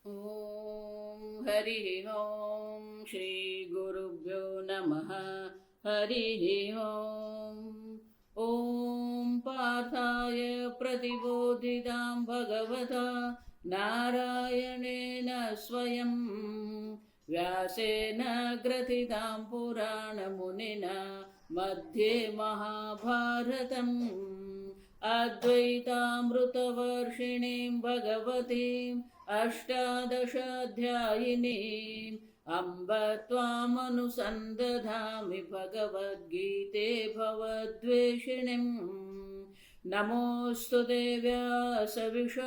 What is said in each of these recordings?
ॐ हरिः ॐ श्री गुरुभ्यो नमः। हरिः ॐ पार्थाय प्रतिबोधितां भगवता नारायणेन स्वयं व्यासेन ग्रथितां पुराणमुनिना मध्ये महाभारतम् अद्वैतामृतवर्षिणीं भगवतीम् अष्टादशाध्यायिनीम् अम्ब त्वामनुसन्दधामि भगवद्गीते भवद्वेषिणीम्। नमोऽस्तु ते व्यासविशालबुद्धे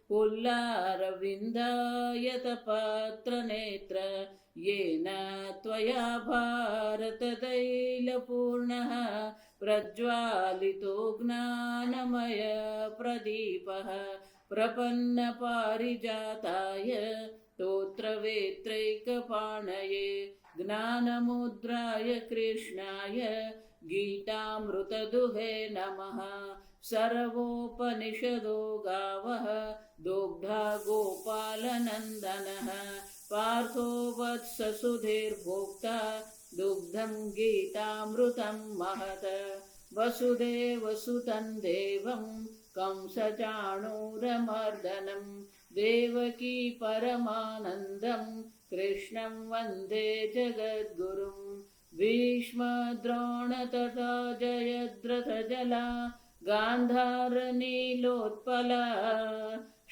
पुल्लारविन्दायतपात्रनेत्र येन त्वया भारततैलपूर्णः प्रज्वालितो ज्ञानमय प्रदीपः प्रपन्नपारिजाताय स्तोत्रवेत्रैकपाणये ज्ञानमुद्राय कृष्णाय गीतामृतदुहे नमः। सर्वोपनिषदो गावः दोग्धा गोपालनन्दनः पार्थो वत्ससुधीर्भोक्ता दुग्धं गीतामृतं महत्। वसुदेवसुतं देवं कंसचाणूरमर्दनं देवकी परमानन्दं कृष्णं वन्दे जगद्गुरुं। भीष्मद्रोण तथा जयद्रथजला गान्धारनीलोत्पला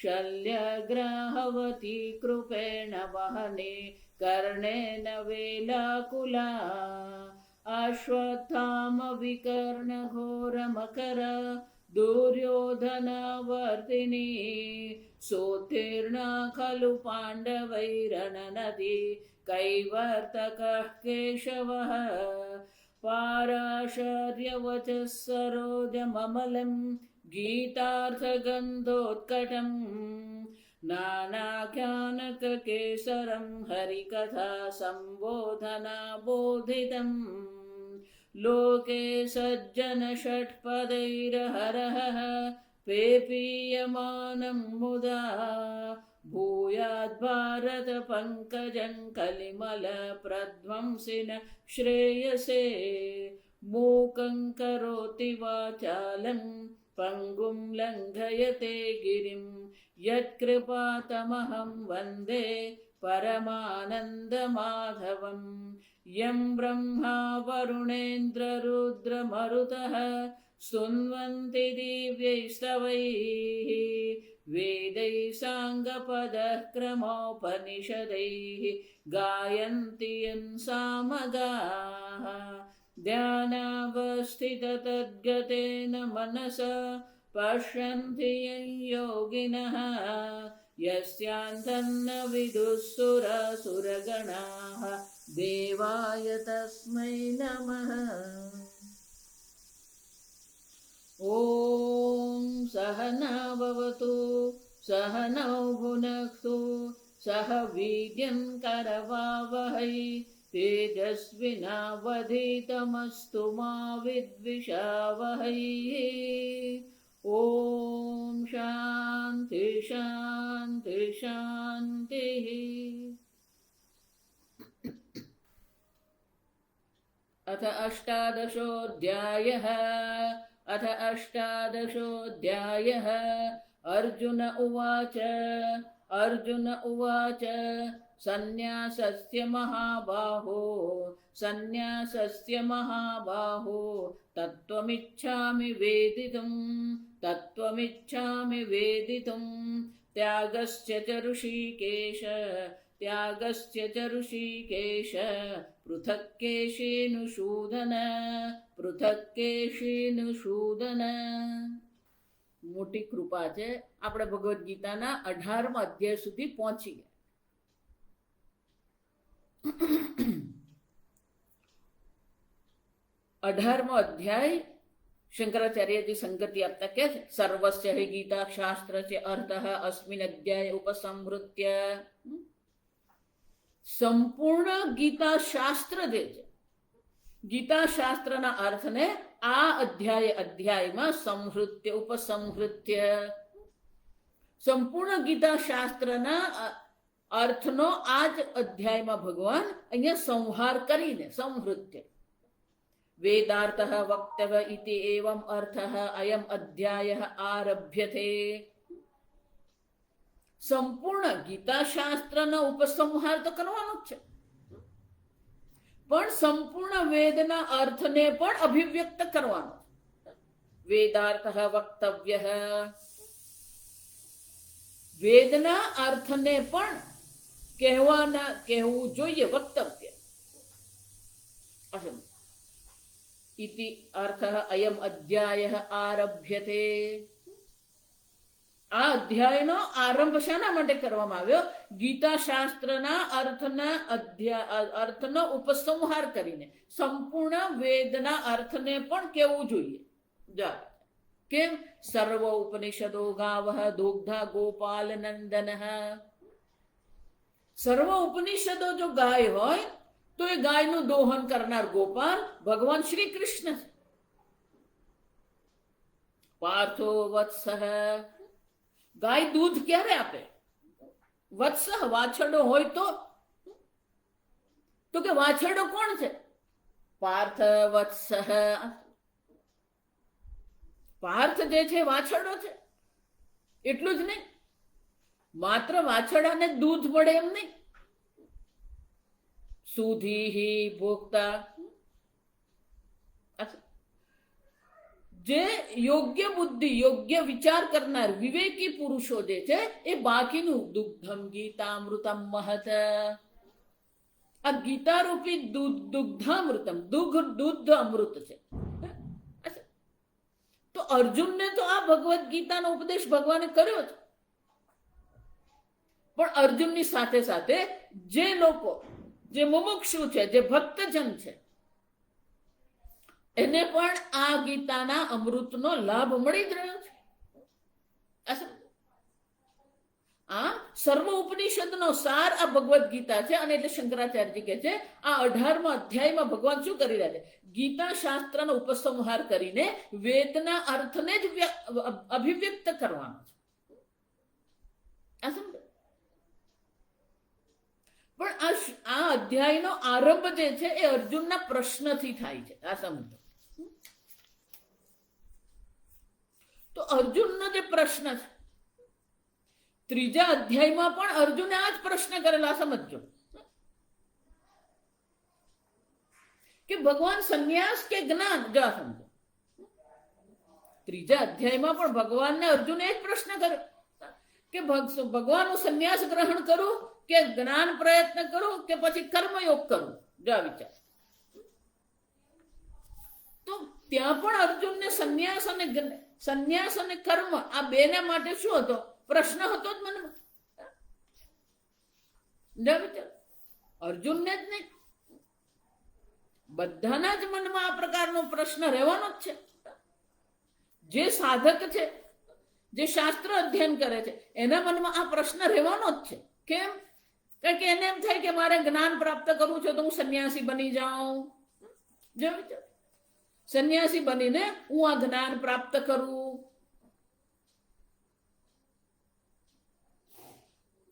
शल्यग्राहवती कृपेण वहने कर्णेन वेलाकुला। अश्वत्थामविकर्णघोरमकर दुर्योधनवर्तिनी सोत्तीर्णा खलु पाण्डवैरणनदी कैवर्तकः केशवः। पाराशर्यवचः सरोजममलं गीतार्थगन्धोत्कटं नानाख्यानककेसरं हरिकथा सम्बोधना बोधितम्। लोके सज्जनषट्पदैर्हरः पेपीयमानं मुदा भूयाद्भारतपङ्कजं कलिमलप्रध्वंसिन श्रेयसे। मूकं करोति वाचालं पङ्गुं लङ्घयते गिरिं यत्कृपातमहं वन्दे परमानन्दमाधवम्। यं ब्रह्मा वरुणेन्द्ररुद्रमरुतः स्तुन्वन्ति दिव्यैस्तवैः वेदैः साङ्गपदः क्रमोपनिषदैः गायन्ति यं सामगाः। ध्यानावस्थिततद्गतेन मनसा पश्यन्ति यं योगिनः यस्यान्तन्न विदुःसुरसुरगणाः देवाय तस्मै नमः। ॐ सहना भवतु सहनौ भुनक्तु सह वीर्यं करवावहै तेजस्विनावधीतमस्तु मा विद्विषावहै। ॐ शान्ति शान्ति शान्तिः। अथ अष्टादशोऽध्यायः। अर्जुन उवाच सन्न्यासस्य महाबाहो तत्त्वमिच्छामि वेदितुं त्यागस्य च ऋषिकेश पृथक् केशिनुसूदन। મોટી કૃપા છે, આપણે ભગવદ્ ગીતાના 18મા અધ્યાય સુધી પહોંચી ગયા। 18મો અધ્યાય શંકરાચાર્યજી સંગતિ આપતા કહે છે સર્વસ્ય હિ ગીતા શાસ્ત્રસ્ય અર્થઃ અસ્મિન અધ્યાય ઉપસંહૃત્ય। સંપૂર્ણ ગીતા શાસ્ત્ર જે છે ગીતા શાસ્ત્રના અર્થને આ અધ્યાયમાં સંહૃત્ય ઉપસંહૃત્ય સંપૂર્ણ ગીતા શાસ્ત્રના અર્થનો આ જ અધ્યાયમાં ભગવાન અહીંયા સંહાર કરીને સંવૃત્ય વેદાર્થ વક્તવ્ય ઇતિ એવમ અર્થ અયમ અધ્યાય આરભ્યતે. સંપૂર્ણ ગીતા શાસ્ત્રનો ઉપસંહાર તો કરવાનો જ છે, પણ સંપૂર્ણ વેદના અર્થને પણ અભિવ્યક્ત કરવાનો. વેદાર્થ વક્તવ્ય, વેદના અર્થને પણ કહેવું જોઈએ, વક્તવ્ય. ઇતિ અર્થ અયમ અધ્યાય આરભ્યતે. આ અધ્યાયનો આરંભ શાના માટે કરવામાં આવ્યો? ગીતા શાસ્ત્રના અર્થનો ઉપસંહાર કરીને સંપૂર્ણ વેદના અર્થને પણ કહેવું જોઈએ. કેમ? સર્વ ઉપનિષદો ગાવઃ દુગ્ધા ગોપાલ નંદન. સર્વ ઉપનિષદો જો ગાય હોય તો એ ગાયનું દોહન કરનાર ગોપાલ ભગવાન શ્રી કૃષ્ણ છે. પાર્થો વત્સ, ગાય દૂધ ક્યારે આપે? વત્સ, વાછરડો હોય તો કે વાછરડો કોણ છે? પાર્થ વત્સ. પાર્થ જે છે વાછરડો છે. એટલું જ નહીં, માત્ર વાછરડાને દૂધ મળે એમ નહીં. સુધીહી ભોગતા, જે યોગ્ય બુદ્ધિ યોગ્ય વિચાર કરનાર વિવેકી પુરુષો જે છે એ બાકીનું દુગ્ધમ ગીતામૃતમ મહત. આ ગીતારૂપી દુગ્ધામૃતમ, દૂધ અમૃત છે. તો અર્જુનને તો આ ભગવદ્ ગીતાનો ઉપદેશ ભગવાને કર્યો છે, પણ અર્જુનની સાથે સાથે જે લોકો, જે મુમુક્ષુ છે, જે ભક્તજન છે, એને પણ આ ગીતાના અમૃતનો લાભ મળી જ રહ્યો છે. આ સર્વ ઉપનિષદનો સાર આ ભગવદ્ ગીતા છે. અને એટલે શંકરાચાર્યજી કહે છે આ 18મા અધ્યાયમાં ભગવાન શું કરી રહ્યા છે? ગીતા શાસ્ત્રનો ઉપસંહાર કરીને વેદના અર્થને જ અભિવ્યક્ત કરવાનો છે. પણ આ અધ્યાયનો આરંભ જે છે એ અર્જુનના પ્રશ્નથી થાય છે. આ સમજો. તો અર્જુનનો જે પ્રશ્ન છે, ત્રીજા અધ્યાયમાં પણ અર્જુને આ જ પ્રશ્ન કરેલા. સમજો કે ભગવાન સંન્યાસ કે જ્ઞાન? જા સમજો. ત્રીજા અધ્યાયમાં પણ ભગવાનને અર્જુને જ પ્રશ્ન કર્યો કે ભગવાન હું સંન્યાસ ગ્રહણ કરું કે જ્ઞાન પ્રયત્ન કરું કે પછી કર્મયોગ કરું? જા વિચાર. તો ત્યાં પણ અર્જુનને સંન્યાસ અને કર્મ આ બેને માટે શું હતો? પ્રશ્ન હતો જ મનમાં. જા વિચાર. અર્જુનને જ નહીં, બધાના જ મનમાં આ પ્રકારનો પ્રશ્ન રહેવાનો જ છે. જે સાધક છે, જે શાસ્ત્ર અધ્યયન કરે છે, એના મનમાં આ પ્રશ્ન રહેવાનો જ છે. કેમ? કારણ કે એને એમ થાય કે મારે જ્ઞાન પ્રાપ્ત કરવું છે તો હું સંન્યાસી બની જાઉં. જો વિચાર, સંન્યાસી બનીને હું આ જ્ઞાન પ્રાપ્ત કરું.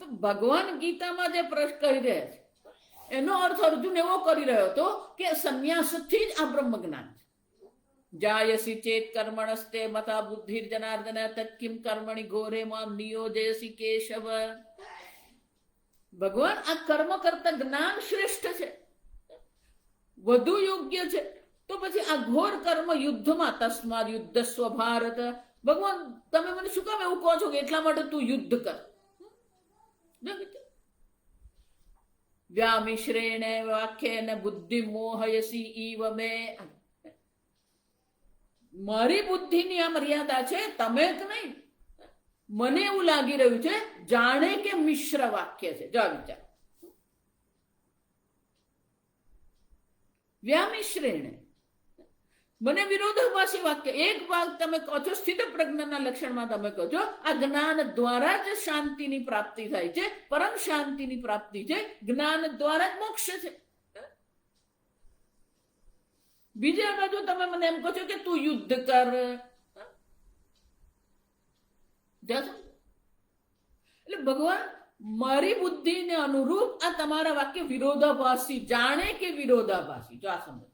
તો ભગવાન ગીતામાં જે પ્રશ્ન કહી રહ્યા છે એનો અર્થ અર્જુન એવો કરી રહ્યો હતો કે સંન્યાસથી જ આ બ્રહ્મ જ્ઞાન છે. જાયસી ચેત કર્મણસ્તે મતા બુદ્ધિર જનાર્દન તત્કિમ કર્મણિ ઘોરે મામ નિયોજયસી કેશવ. ભગવાન આ કર્મ કરતા જ્ઞાન શ્રેષ્ઠ છે, વધુ યોગ્ય છે. તો પછી આ ઘોર કર્મ યુદ્ધમાં તસ્માદ યુદ્ધસ્વ ભારત. ભગવાન તમે મને શું કામ એવું કહો છો કે એટલા માટે તું યુદ્ધ કર? વ્યામિશ્રેણ વાક્યેન બુદ્ધિ મોહયસી ઈવ મે. મારી બુદ્ધિની આ મર્યાદા છે, તમે જ નહીં. મને એવું લાગી રહ્યું છે જાણે કે મિશ્ર વાક્ય છે. જો વિચાર. વ્યામિશ્રેણ, મને વિરોધાભાસી વાક્ય. એક ભાગ તમે કહો છો સ્થિત પ્રજ્ઞાના લક્ષણમાં, તમે કહો છો આ જ્ઞાન દ્વારા જ શાંતિની પ્રાપ્તિ થાય છે, પરમ શાંતિની પ્રાપ્તિ છે, જ્ઞાન દ્વારા જ મોક્ષ છે. બીજા બાજુ તમે મને એમ કહો છો કે તું યુદ્ધ કર. ભગવાન મારી બુદ્ધિને અનુરૂપ આ તમારા વાક્ય વિરોધાભાસી, જાણે કે વિરોધાભાસી. જો આ સમજો,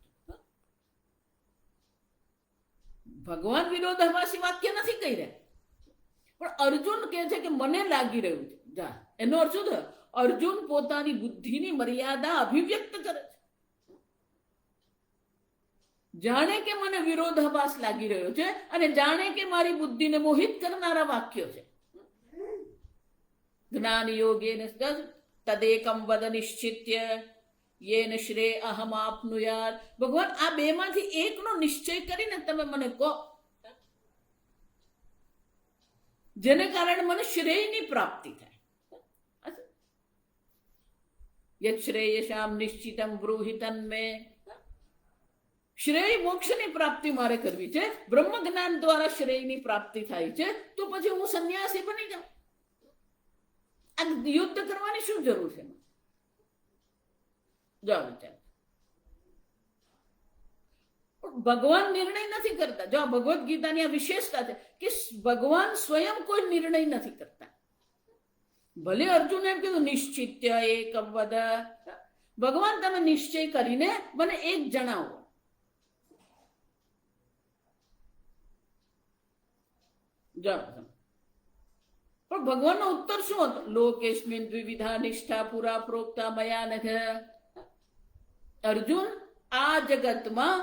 ભગવાન વિરોધાભાસી વાક્ય નથી કહી રહ્યા, પણ અર્જુન કહે છે કે મને લાગી રહ્યું છે. જા, એનો અર્થ શું થયો? અર્જુન પોતાની બુદ્ધિની મર્યાદા અભિવ્યક્ત કરે છે. જાણે કે મને વિરોધાભાસ લાગી રહ્યો છે અને જાણે કે મારી બુદ્ધિને મોહિત કરનારા વાક્યો છે. જ્ઞાન યોગેન તદેકમ વદ નિશ્ચિત્ય યેન શ્રેય અહમ આપનુયાત. ભગવાન આ બે માંથી એકનો નિશ્ચય કરીને તમે મને કહો, જેને કારણે મને શ્રેયની પ્રાપ્તિ થાય. યત શ્રેયશામ નિશ્ચિતમ બ્રૂહિતન મે. શ્રેય મોક્ષની પ્રાપ્તિ મારે કરવી છે, બ્રહ્મ જ્ઞાન દ્વારા શ્રેયની પ્રાપ્તિ થાય છે, તો પછી હું સંન્યાસી બની જાઉં. આ યુદ્ધ કરવાની શું જરૂર છે? જાઓ વિચાર. ભગવાન નિર્ણય નથી કરતા. જો ભગવદ્ ગીતાની આ વિશેષતા છે કે ભગવાન સ્વયં કોઈ નિર્ણય નથી કરતા. ભલે અર્જુન એમ કીધું નિશ્ચિત્ય એક વદ, ભગવાન તમે નિશ્ચય કરીને મને એક જણાવો. પણ ભગવાનનો ઉત્તર શું હતો? લોકેસ્મિન દ્વિવિધા નિષ્ઠા પુરા પ્રોક્તા મયા નઘ. અર્જુન, આ જગતમાં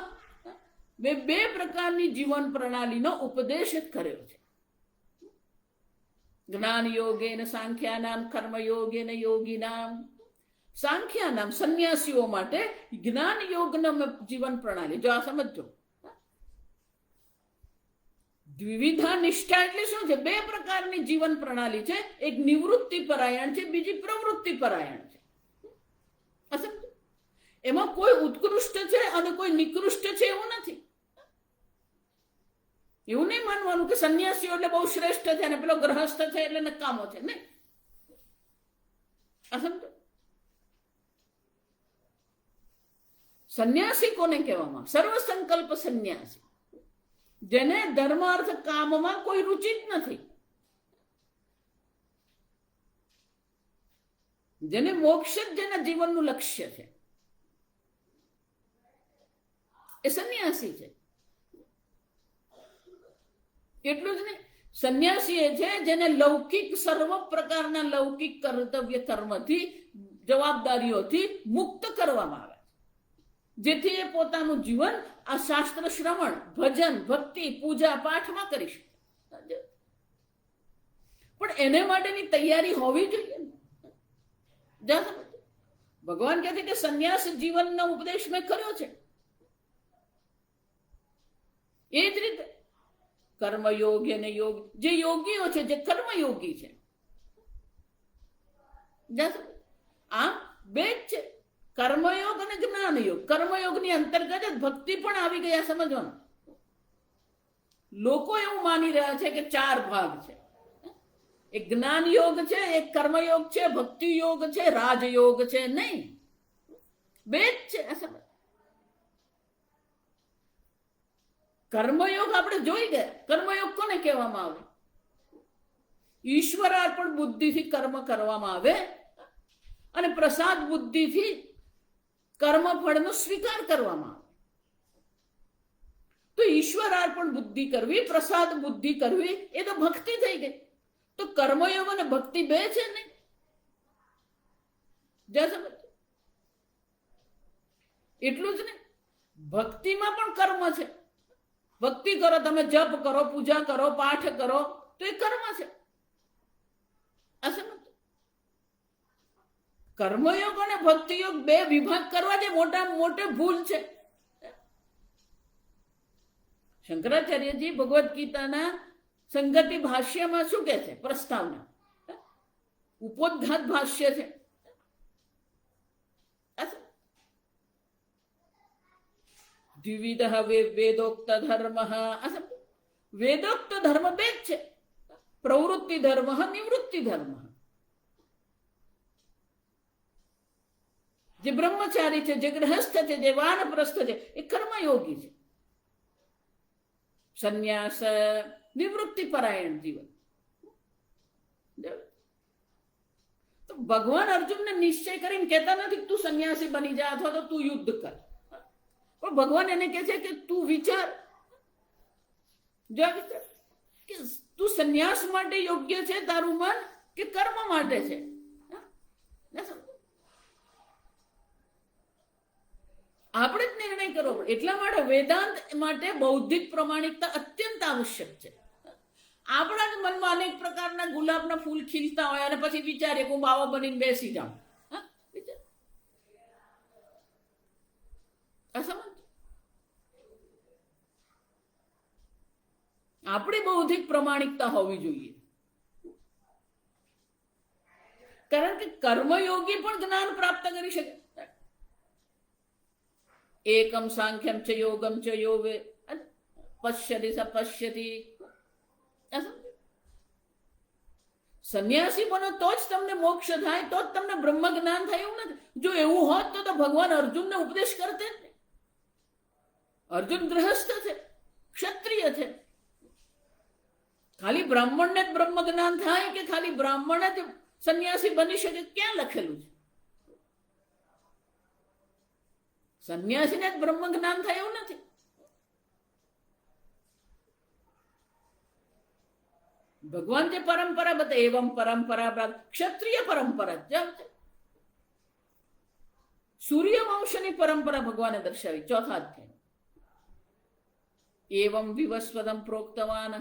મેં બે પ્રકારની જીવન પ્રણાલીનો ઉપદેશ જ કર્યો છે. જ્ઞાન યોગેન સાંખ્યાનામ કર્મ યોગેન યોગીનામ. સાંખ્યાનામ સંન્યાસીઓ માટે જ્ઞાન યોગનો જીવન પ્રણાલી. જો આ સમજો, દ્વિવિધા નિષ્ઠા એટલે શું છે? બે પ્રકારની જીવન પ્રણાલી છે. એક નિવૃત્તિ પરાયણ છે, બીજી પ્રવૃત્તિ પરાયણ છે. એમાં કોઈ ઉત્કૃષ્ટ છે અને કોઈ નિકૃષ્ટ છે એવું નથી. એવું નહીં માનવાનું કે સંન્યાસીઓ એટલે બહુ શ્રેષ્ઠ છે અને પેલો ગ્રહસ્થ છે એટલે નકામો છે. નહીં. સમજો, સંન્યાસી કોને કહેવામાં? સર્વ સંકલ્પ સંન્યાસી, જેને ધર્મ અર્થ કામમાં કોઈ રુચિ જ નથી, જેને મોક્ષ જ જેના જીવનનું લક્ષ્ય છે, એ સંન્યાસી છે. એટલું જ નહીં, સંન્યાસી એ છે જેને લૌકિક સર્વ પ્રકારના લૌકિક કર્તવ્ય કર્મથી, જવાબદારીઓથી મુક્ત કરવામાં આવે, જેથી એ પોતાનું જીવન આ શાસ્ત્ર શ્રવણ, ભજન, ભક્તિ, પૂજા પાઠમાં કરી શકે. પણ એને માટેની તૈયારી હોવી જોઈએ. ભગવાન કહે છે કે સંન્યાસ જીવનનો ઉપદેશ મેં કર્યો છે. એ જ રીતે કર્મયોગ અને યોગ, જે યોગીઓ છે, જે કર્મયોગી છે, આમ બે જ છે, કર્મયોગ અને જ્ઞાનયોગ. કર્મયોગની અંતર્ગત જ ભક્તિ પણ આવી ગયા. સમજવાનું, લોકો એવું માની રહ્યા છે કે ચાર ભાગ છે. એક જ્ઞાન યોગ છે, એક કર્મયોગ છે, ભક્તિ યોગ છે, રાજયોગ છે. નહીં, બે જ છે. કર્મયોગ આપણે જોઈ ગયા. કર્મયોગ કોને કહેવામાં આવે? ઈશ્વરાર્પણ બુદ્ધિથી કર્મ કરવામાં આવે અને પ્રસાદ બુદ્ધિથી કર્મફળનો સ્વીકાર કરવામાં આવે. તો ઈશ્વરાર્પણ બુદ્ધિ કરવી, પ્રસાદ બુદ્ધિ કરવી, એ તો ભક્તિ થઈ ગઈ. તો કર્મયોગ અને ભક્તિ બે છે ને. એટલું જ ને, ભક્તિમાં પણ કર્મ છે. ભક્તિ કરો, તમે જપ કરો, પૂજા કરો, પાઠ કરો, તો એ કર્મ છે. કર્મયોગ અને ભક્તિયોગ બે વિભાગ કરવા જે મોટા મોટે ભૂલ છે. શંકરાચાર્યજી ભગવદ્ ગીતાના સંગતિ ભાષ્યમાં શું કહે છે? પ્રસ્તાવના, ઉપોદ્ઘાત ભાષ્ય છે. દ્વિવિધ વેદોક્ત ધર્મ. વેદોક્ત ધર્મ બે જ છે, પ્રવૃત્તિ ધર્મ, નિવૃત્તિ ધર્મ. જે બ્રહ્મચારી છે, જે ગ્રહસ્થ છે, જે વાનપ્રસ્થ છે, એ કર્મયોગી છે. સંન્યાસ નિવૃત્તિ પરાયણ જીવન. ભગવાન અર્જુનને નિશ્ચય કરીને કહેતા નથી કે તું સંન્યાસી બની જા અથવા તો તું યુદ્ધ કર, પણ ભગવાન એને કહે છે કે તું વિચાર, કે તું સંન્યાસ માટે યોગ્ય છે તારું મન કે કર્મ માટે છે. આપણે જ નિર્ણય કરવો પડે. એટલા માટે વેદાંત માટે બૌદ્ધિક પ્રમાણિકતા અત્યંત આવશ્યક છે. આપણા જ મનમાં અનેક પ્રકારના ગુલાબના ફૂલ ખીલતા હોય અને પછી વિચારીએ હું બાવા બનીને બેસી જાઉં. આપણી બૌદ્ધિક પ્રમાણિકતા હોવી જોઈએ, કારણ કે કર્મયોગી પણ જ્ઞાન પ્રાપ્ત કરી શકે. એકમ સાંખ્યમ ચ યોગમ ચ યોગે પશ્યતિ સ પશ્યતિ. સંન્યાસી બનો તો જ તમને મોક્ષ થાય, તો જ તમને બ્રહ્મ જ્ઞાન થાય એવું નથી. જો એવું હોત તો ભગવાન અર્જુનને ઉપદેશ કરતે જ. અર્જુન ગ્રહસ્થ છે, ક્ષત્રિય છે. ખાલી બ્રાહ્મણને જ બ્રહ્મ જ્ઞાન થાય કે ખાલી બ્રાહ્મણ જ સંન્યાસી બની શકે, ક્યાં લખેલું છે? સંન્યાસીને જ બ્રહ્મ જ્ઞાન થાય એવું નથી. ભગવાન જે પરંપરા બતા એવમ પરંપરા ક્ષત્રિય પરંપરા, સૂર્યવંશની પરંપરા ભગવાને દર્શાવી 4થા અધ્યાય. એવમ વિવસ્વદમ પ્રોક્તવાન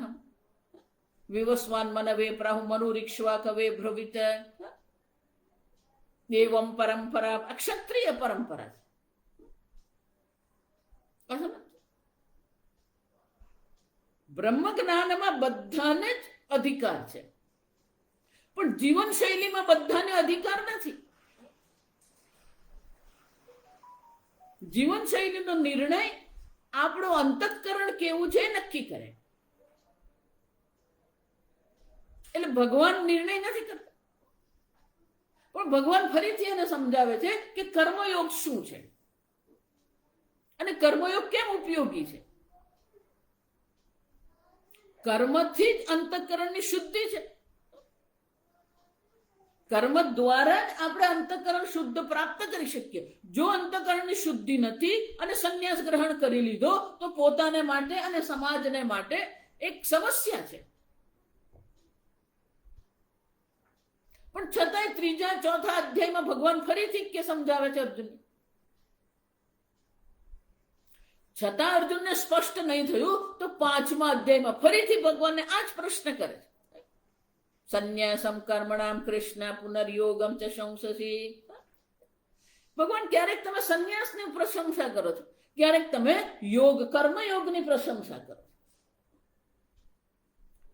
વિવસ્વાન મનવે પ્રાહુ મનુરીક્ષ્વા કવે ભ્રવિત. એવમ પરંપરા ક્ષત્રિય પરંપરા. બ્રહ્મ જ્ઞાનમાં બધાને જ અધિકાર છે, પણ જીવન શૈલીમાં બધાને અધિકાર નથી. જીવન શૈલીનો નિર્ણય આપણું અંતઃકરણ કેવું છે નક્કી કરે. એટલે ભગવાન નિર્ણય નથી કરતા, પણ ભગવાન ફરીથી એને સમજાવે છે કે કર્મયોગ શું છે અને કર્મયોગ કેમ ઉપયોગી છે. કર્મથી જ અંતઃકરણની શુદ્ધિ છે. કર્મ દ્વારા જ આપણે અંતઃકરણ શુદ્ધ પ્રાપ્ત કરી શકીએ. જો અંતઃકરણની શુદ્ધિ નથી અને સંન્યાસ ગ્રહણ કરી લીધો તો પોતાને માટે અને સમાજને માટે એક સમસ્યા છે. પણ છતાંય 3જા 4થા અધ્યાયમાં ભગવાન ફરીથી કે સમજાવે છે અર્જુન. છતાં અર્જુનને સ્પષ્ટ નહીં થયું તો 5મા અધ્યાયમાં ફરીથી ભગવાનને આ જ પ્રશ્ન કરે છે. સંન્યાસમ કર્મણામ કૃષ્ણ પુનર્યોગમ ચ શંસસી. ભગવાન ક્યારેક તમે સંન્યાસની પ્રશંસા કરો છો, ક્યારેક તમે યોગ કર્મયોગની પ્રશંસા કરો છો.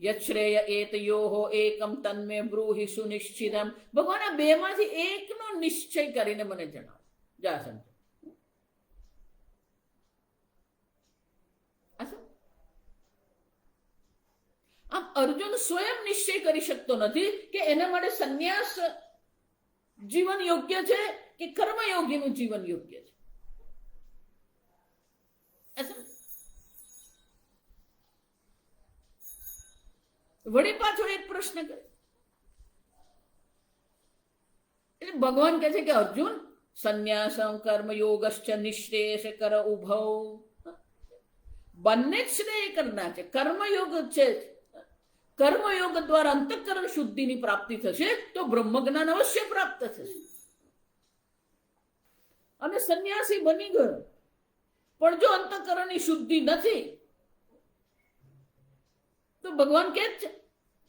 યશ્રેય એતયોહો એકમ તન્મે બ્રૂહિ સુનિશ્ચિતમ. ભગવાન આ બેમાંથી એકનો નિશ્ચય કરીને મને જણાવો. જા સમજો. આમ અર્જુન સ્વયં નિશ્ચય કરી શકતો નથી કે એના માટે સંન્યાસ જીવન યોગ્ય છે કે કર્મયોગીનું જીવન યોગ્ય છે. વળી પાછો એક પ્રશ્ન કરે. એટલે ભગવાન કહે છે કે અર્જુન સંન્યાસમ કર્મયોગશ્ચ નિશ્રેયસ કર ઉભૌ. બંને જ શ્રેય કરના છે. કર્મયોગ છે, કર્મયોગ દ્વારા અંતઃકરણ શુદ્ધિની પ્રાપ્તિ થશે તો બ્રહ્મ જ્ઞાન અવશ્ય પ્રાપ્ત થશે. અને સંન્યાસી બની ગયો પણ જો અંતઃકરણની શુદ્ધિ નથી તો ભગવાન કે છે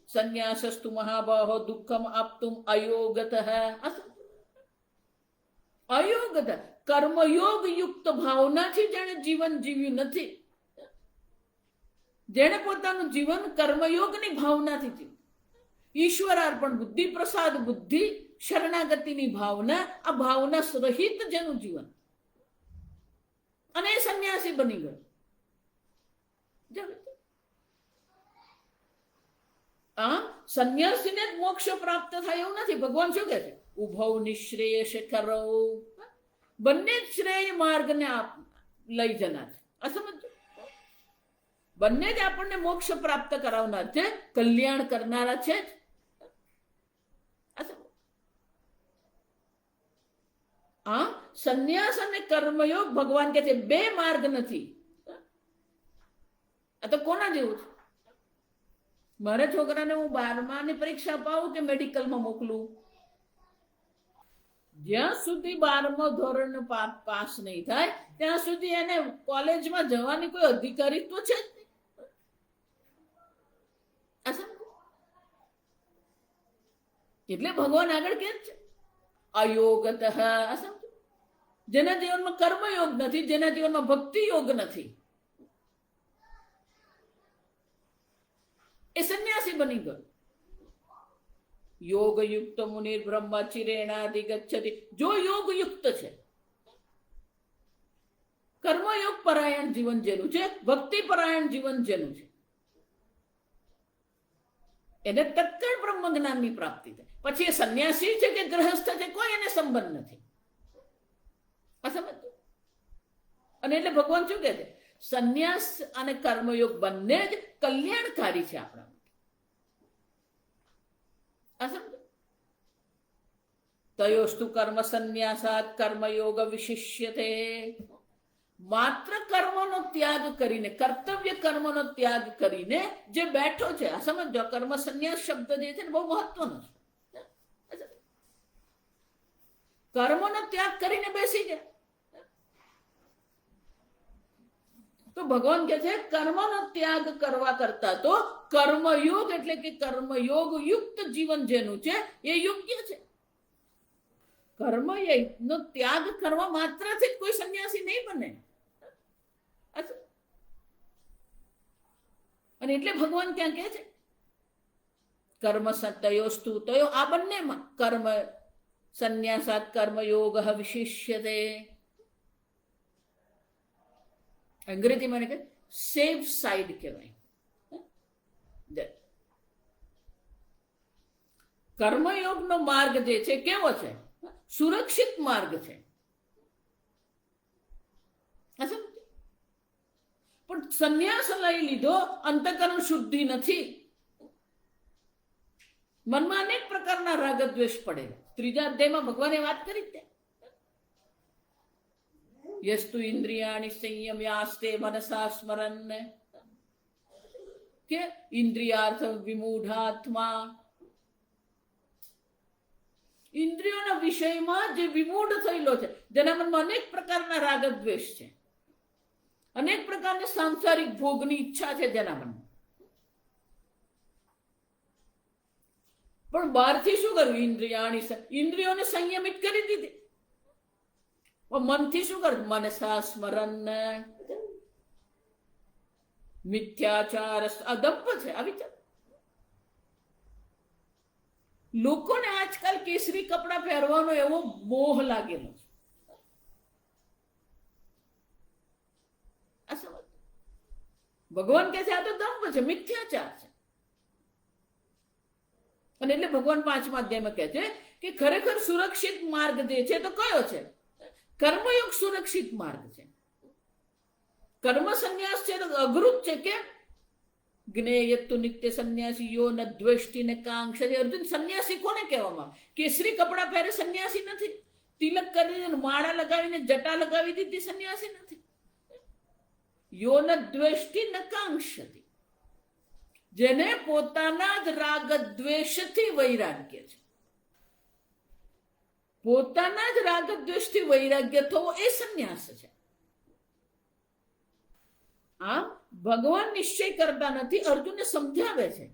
સંન્યાસસ્તુ મહાબાહો દુઃખમ આપતુમ અયોગત. અયોગત કર્મયોગ યુક્ત ભાવનાથી જેણે જીવન જીવ્યું નથી, જેણે પોતાનું જીવન કર્મયોગની ભાવનાથી જીવ્યું, ઈશ્વરાર્પણ બુદ્ધિ, પ્રસાદ બુદ્ધિ, શરણાગતિની ભાવના, આ ભાવના સહિત જેનું જીવન, અને એ સંન્યાસી બની ગયો. આમ સંન્યાસીને જ મોક્ષ પ્રાપ્ત થાય એવું નથી. ભગવાન શું કહે છે? ઉભૌ નિશ્રેયસ કરો. બંને જ શ્રેય માર્ગને લઈ જનાર છે. આ સમજો. બંને જ આપણને મોક્ષ પ્રાપ્ત કરાવનાર છે, કલ્યાણ કરનારા છે. આ સંન્યાસ અને કર્મયોગ ભગવાન કે છે બે માર્ગ નથી. આ તો કોના જેવું છે? મારા છોકરાને હું 12માની પરીક્ષા અપાવું કે મેડિકલમાં મોકલું? જ્યાં સુધી 12મા ધોરણ પાસ નહીં થાય ત્યાં સુધી એને કોલેજમાં જવાની કોઈ અધિકારીત્વ છે જ નહીં. એટલે ભગવાન આગળ કે છે અયોગત. જેના જીવનમાં કર્મયોગ નથી, જેના જીવનમાં ભક્તિ યોગ નથી, એ સંન્યાસી બની ગયો. યોગ યુક્ત મુનિ બ્રહ્મચિરેણાધિ ગચ્છતિ. જો યોગ યુક્ત છે, કર્મયોગ પરાયણ જીવન જેનું છે, ભક્તિ પરાયણ જીવન જેનું છે, એને તત્કાળ બ્રહ્મ જ્ઞાનની પ્રાપ્તિ થાય. પછી એ સંન્યાસી છે કે ગ્રહસ્થ છે, કોઈ એને સંબંધ નથી. આ સમજ. અને એટલે ભગવાન શું કહે છે? સંન્યાસ અને કર્મયોગ બંને જ કલ્યાણકારી છે આપણા માટે. આ સમજ. તયોસ્તુ કર્મ સંન્યાસાત કર્મયોગ વિશિષ્યતે. માત્ર કર્મનો ત્યાગ કરીને, કર્તવ્ય કર્મનો ત્યાગ કરીને જે બેઠો છે, આ સમજો. કર્મ સંન્યાસ શબ્દ જે છે ને બહુ મહત્વનો છે. કર્મનો ત્યાગ કરીને બેસી જાય તો ભગવાન કહે છે કર્મનો ત્યાગ કરવા કરતા તો કર્મયોગ એટલે કે કર્મયોગ યુક્ત જીવન જેનું છે એ યોગ્ય છે. કર્મનો ત્યાગ કરવા માત્રથી કોઈ સંન્યાસી નહીં બને. અને એટલે ભગવાન ક્યાં કહે છે કર્મ તયોસ્તુ તયો, આ બંનેમાં કર્મ સંન્યાસાત કર્મયોગ વિશિષ્યતે. અંગ્રેજીમાં કહે સેફ સાઈડ કહેવાય. કર્મયોગનો માર્ગ જે છે કેવો છે? સુરક્ષિત માર્ગ છે. પણ સંન્યાસ લઈ લીધો, અંતઃકરણ શુદ્ધિ નથી. મનમાં અનેક પ્રકારના રાગ દ્વેષ પડે. 3જા અધ્યાયમાં ભગવાને વાત કરી છે યસ્તુ ઇન્દ્રિયાણિ સંયમ્યાસ્તે મનસા સ્મરન, કે ઇન્દ્રિયાર્થ વિમૂઢાત્મા. ઇન્દ્રિયોના વિષયમાં જે વિમૂઢ થયેલો છે, જેના મનમાં અનેક પ્રકારના રાગ દ્વેષ છે, અનેક પ્રકારની સાંસારિક ભોગની ઈચ્છા છે જેના મનમાં. પણ બહારથી શું કર્યું? ઇન્દ્રિયોને સંયમિત કરી દીધી. મનથી શું કર્યું? મનસા સ્મરણ. મિથ્યાચાર અદંપ છે આ વિચાર. લોકોને આજકાલ કેસરી કપડા પહેરવાનો એવો મોહ લાગેલો છે. આ સમજ. ભગવાન કહે છે આ તો દંભ છે, મિથ્યાચાર છે. અને એટલે ભગવાન 5મા અધ્યાયમાં કહે છે કે ખરેખર સુરક્ષિત માર્ગ જે છે તો કયો છે? કર્મયોગ સુરક્ષિત માર્ગ છે. કર્મ સંન્યાસ છે તો અઘરું છે. કે જ્ઞેયત્તુ નિત્ય સંન્યાસી યો ન દ્વેષ્ટિ ને કાંક્ષતિ. અર્જુન, સંન્યાસી કોને કહેવામાં? કેસરી કપડા પહેરે સંન્યાસી નથી. તિલક કરીને, માળા લગાવીને, જટા લગાવી દીધી સંન્યાસી નથી. યો ન દ્વેષ્ટિ ન કાંક્ષતિ. જેને પોતાના જ રાગ દ્વેષથી વૈરાગ્ય છે, પોતાના જ રાગ દ્વેષથી વૈરાગ્ય થવો એ સંન્યાસ છે. આમ ભગવાન નિશ્ચય કરતા નથી, અર્જુનને સમજાવે છે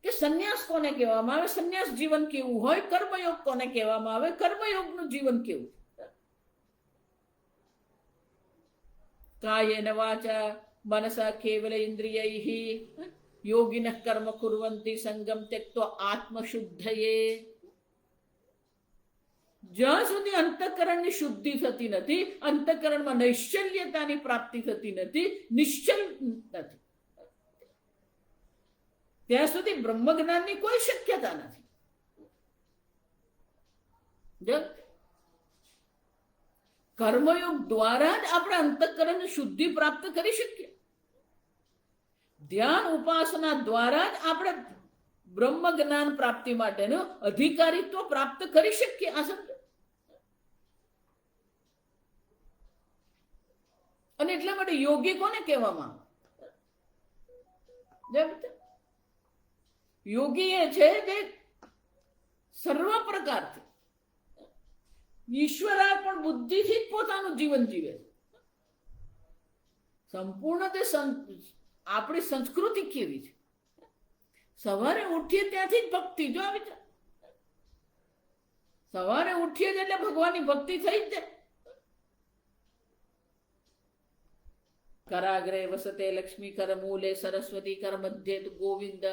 કે સંન્યાસ કોને કહેવામાં આવે, સંન્યાસ જીવન કેવું હોય, કર્મયોગ કોને કહેવામાં આવે, કર્મયોગનું જીવન કેવું. કાયેન વાચા મનસા કેવલ ઇન્દ્રિયૈઃ યોગિનઃ કર્મ કુર્વન્તિ સંગમ ત્યક્ત્વા આત્મશુદ્ધયે. જ્યાં સુધી અંતઃકરણની શુદ્ધિ થતી નથી, અંતઃકરણમાં નૈશ્ચલ્યતાની પ્રાપ્તિ થતી નથી, નિશ્ચલ નથી, ત્યાં સુધી બ્રહ્મ જ્ઞાનની કોઈ શક્યતા નથી. કર્મયોગ દ્વારા જ આપણે અંતઃકરણની શુદ્ધિ પ્રાપ્ત કરી શકીએ. ધ્યાન ઉપાસના દ્વારા જ આપણે બ્રહ્મ જ્ઞાન પ્રાપ્તિ માટેનું અધિકારીત્વ પ્રાપ્ત કરી શકીએ. આ સમજો. અને એટલા માટે યોગી કોને કહેવામાં આવે? યોગી એ છે જે સર્વ પ્રકારથી ઈશ્વરાર્પણ બુદ્ધિથી જ પોતાનું જીવન જીવે છે. સંપૂર્ણ તે આપણી સંસ્કૃતિ કેવી છે, સવારે ઉઠીએ ત્યાંથી જ ભક્તિ. જો આવી છે, સવારે ઉઠીએ જ એટલે ભગવાનની ભક્તિ થઈ જ જાય. કરાગ્રે વસતે લક્ષ્મી, કર મૂલે સરસ્વતી, કર મધ્યે તુ ગોવિંદ,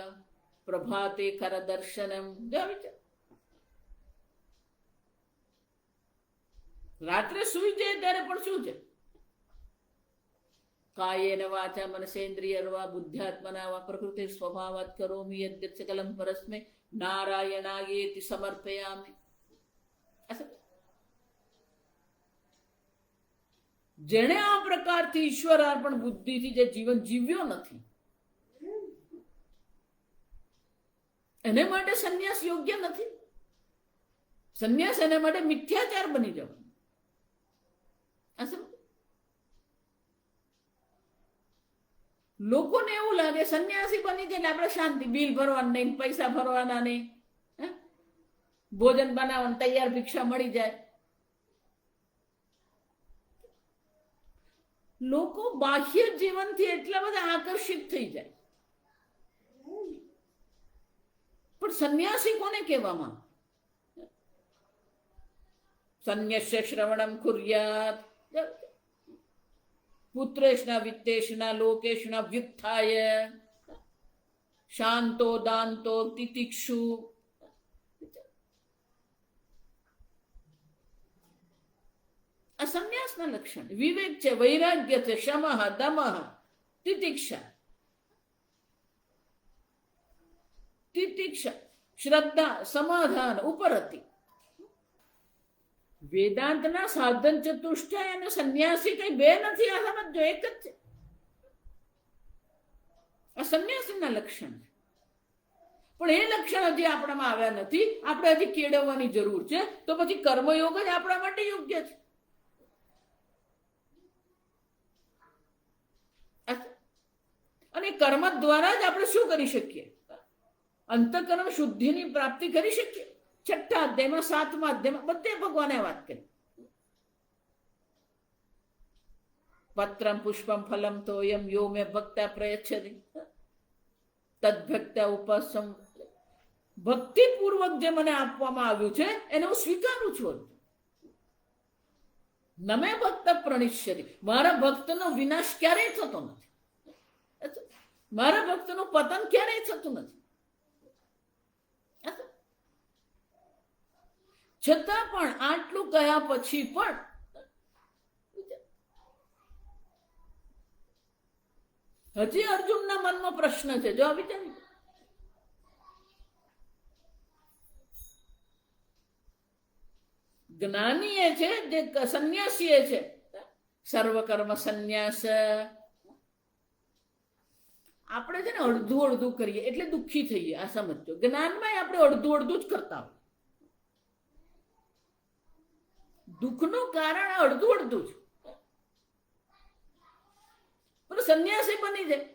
પ્રભાતે કર દર્શનમ. જો આવી છે, રાત્રે સુઈ જાય ત્યારે પણ શું છે? કાયેન વાચા મનસેન્દ્રિયર્વા બુદ્ધ્યાત્મના વા પ્રકૃતિ સ્વભાવાત કરોમિ યદ્યત સકલમ પરસ્મે નારાયણાયેતિ સમર્પયામિ. જેણે આ પ્રકારથી ઈશ્વરાર્પણ બુદ્ધિથી જે જીવન જીવ્યો નથી, એને માટે સંન્યાસ યોગ્ય નથી. સંન્યાસ એના માટે મિથ્યાચાર બની જવાનો. લોકોને એવું લાગે સંન્યાસી બની જાય આપણે શાંતિ, બિલ ભરવાના નહીં, પૈસા ભરવાના નહીં, ભોજન બનાવવાનું તૈયાર ભિક્ષા મળી જાય. લોકો બાહ્ય જીવનથી એટલા બધા આકર્ષિત થઈ જાય. પણ સંન્યાસી કોને કહેવામાં? સંન્યસ્ય શ્રવણમ કુર્યાત પુત્રેશના વિત્તેશના લોકેશના વ્યુત્થાય શાંતો દાંતો તિતિક્ષુ. આ સંન્યાસના લક્ષણ. વિવેક છે, વૈરાગ્ય છે, શમઃ દમઃ તિતિક્ષા. તિતિક્ષા, શ્રદ્ધા, સમાધાન, ઉપરતિ. વેદાંતના સાધન ચતુષ્ટય અને સંન્યાસી કઈ બે નથી. આ સમજો, એક જ છે. આ સંન્યાસીના લક્ષણ છે. પણ એ લક્ષણ હજી આપણામાં આવ્યા નથી. આપણે હજી કેળવવાની જરૂર છે. તો પછી કર્મયોગ જ આપણા માટે યોગ્ય છે. અને કર્મ દ્વારા જ આપણે શું કરી શકીએ? અંતઃકરણ શુદ્ધિની પ્રાપ્તિ કરી શકીએ. છઠ્ઠા અધ્યાયમાં, સાતમા અધ્યાયમાં બધે ભગવાને વાત કરી. પત્રમ પુષ્પમ ફલમ તોયમ યો મે ભક્તા પ્રયચ્છતિ તદ્ભક્તા ઉપસમ. ભક્તિપૂર્વક જે મને આપવામાં આવ્યું છે એને હું સ્વીકારું છું. નમે ભક્ત પ્રણિષ્યતિ. મારા ભક્તનો વિનાશ ક્યારેય થતો નથી. મારા ભક્તનું પતન ક્યારેય થતું નથી. છતાં પણ આટલું કહ્યા પછી પણ હજી અર્જુનના મનમાં પ્રશ્ન છે. જો વિચાર, જ્ઞાની એ છે, જે સંન્યાસી એ છે, સર્વકર્મ સંન્યાસ. આપણે છે ને અડધું અડધું કરીએ એટલે દુઃખી થઈએ. આ સમજો, જ્ઞાનમાં આપણે અડધું અડધું જ કરતા હોય. દુઃખનું કારણ અડધું અડધું જ. પણ સંન્યાસી બની જાય.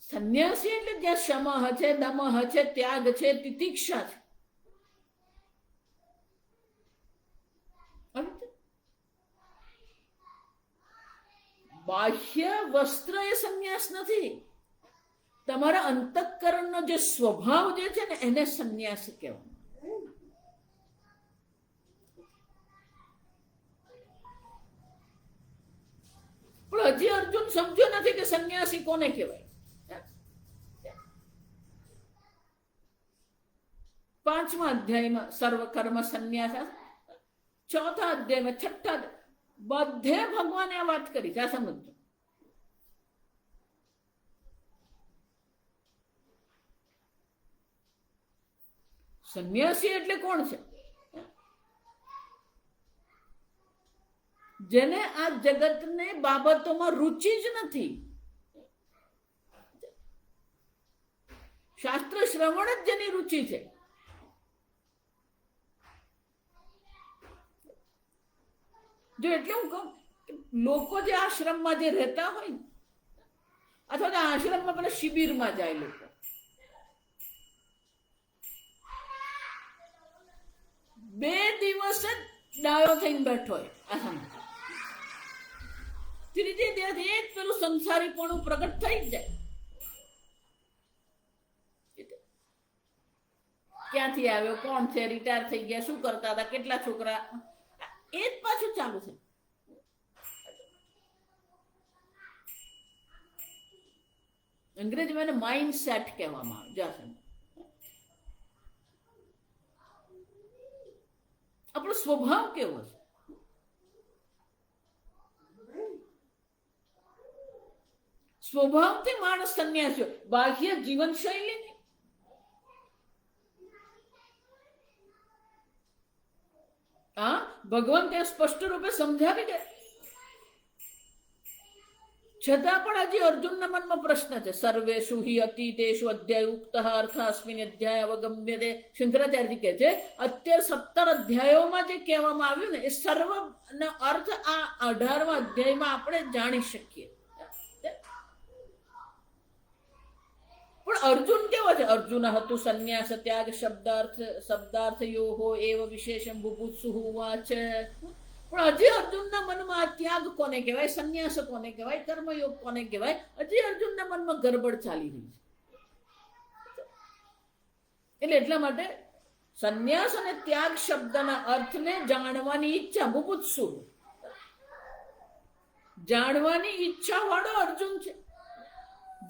સંન્યાસી એટલે જ્યાં શમઃ છે, દમઃ છે, ત્યાગ છે, તિતિક્ષા છે. બાહ્ય વસ્ત્ર એ સંન્યાસ નથી. તમારા અંતઃકરણનો જે સ્વભાવ જે છે ને એને સંન્યાસ કહેવાય. પણ હજી અર્જુન સમજ્યો નથી કે સંન્યાસી કોને કહેવાય. 5મા અધ્યાયમાં સર્વકર્મ સંન્યાસ, 4થા અધ્યાયમાં, 6થા બધે ભગવાને આ વાત કરી છે. આ સમજો. સંન્યાસી એટલે કોણ છે? જેને આ જગતને બાબતોમાં રુચિ જ નથી. શાસ્ત્ર શ્રવણ જ જેની રુચિ છે. જો એટલે હું કહું લોકો જે આશ્રમમાં જે રહેતા હોય ને અથવા તો આશ્રમમાં પેલા શિબિરમાં જાય લોકો, 2 દિવસ જ ડાયો થઈને બેઠો હોય આસામ, ત્રીજે દિવસથી એક પેલું સંસારીપણું પ્રગટ થઈ જ જાય. ક્યાંથી આવ્યો, કોણ છે, રિટાયર થઈ ગયા, શું કરતા હતા, કેટલા છોકરા, એ જ પાછું ચાલુ છે. અંગ્રેજીમાં એને માઇન્ડ સેટ કહેવામાં આવે. આપણો સ્વભાવ કેવો છે? સ્વભાવથી માણસ સંન્યાસી, બાહ્ય જીવન શૈલી નહીં. હા, ભગવાન ત્યાં સ્પષ્ટ રૂપે સમજાવી દે, છતાં પણ હજી અર્જુનના મનમાં પ્રશ્ન છે. સર્વેષુ હિ અતીતેષુ અધ્યાય ઉક્ત અર્થ અસ્મિન અધ્યાય અવગમ્યતે. શંકરાચાર્ય કહે છે અત્યારે 17 અધ્યાયોમાં જે કહેવામાં આવ્યું ને એ સર્વનો અર્થ આ 18મા અધ્યાયમાં આપણે જાણી શકીએ. પણ અર્જુન કેવો છે? અર્જુન હતું સંન્યાસ ત્યાગ શબ્દાર્થયો એવ વિશેષમ બુભુત્સુ વાચ. પણ હજી અર્જુનના મનમાં ત્યાગ કોને કહેવાય, સંન્યાસ કોને કહેવાય, કર્મયોગ કોને કહેવાય, હજી અર્જુનના મનમાં ગરબડ ચાલી રહી છે. એટલા માટે સંન્યાસ અને ત્યાગ શબ્દના અર્થને જાણવાની ઈચ્છા, બુભુત્સુ, જાણવાની ઈચ્છા વાળો અર્જુન છે.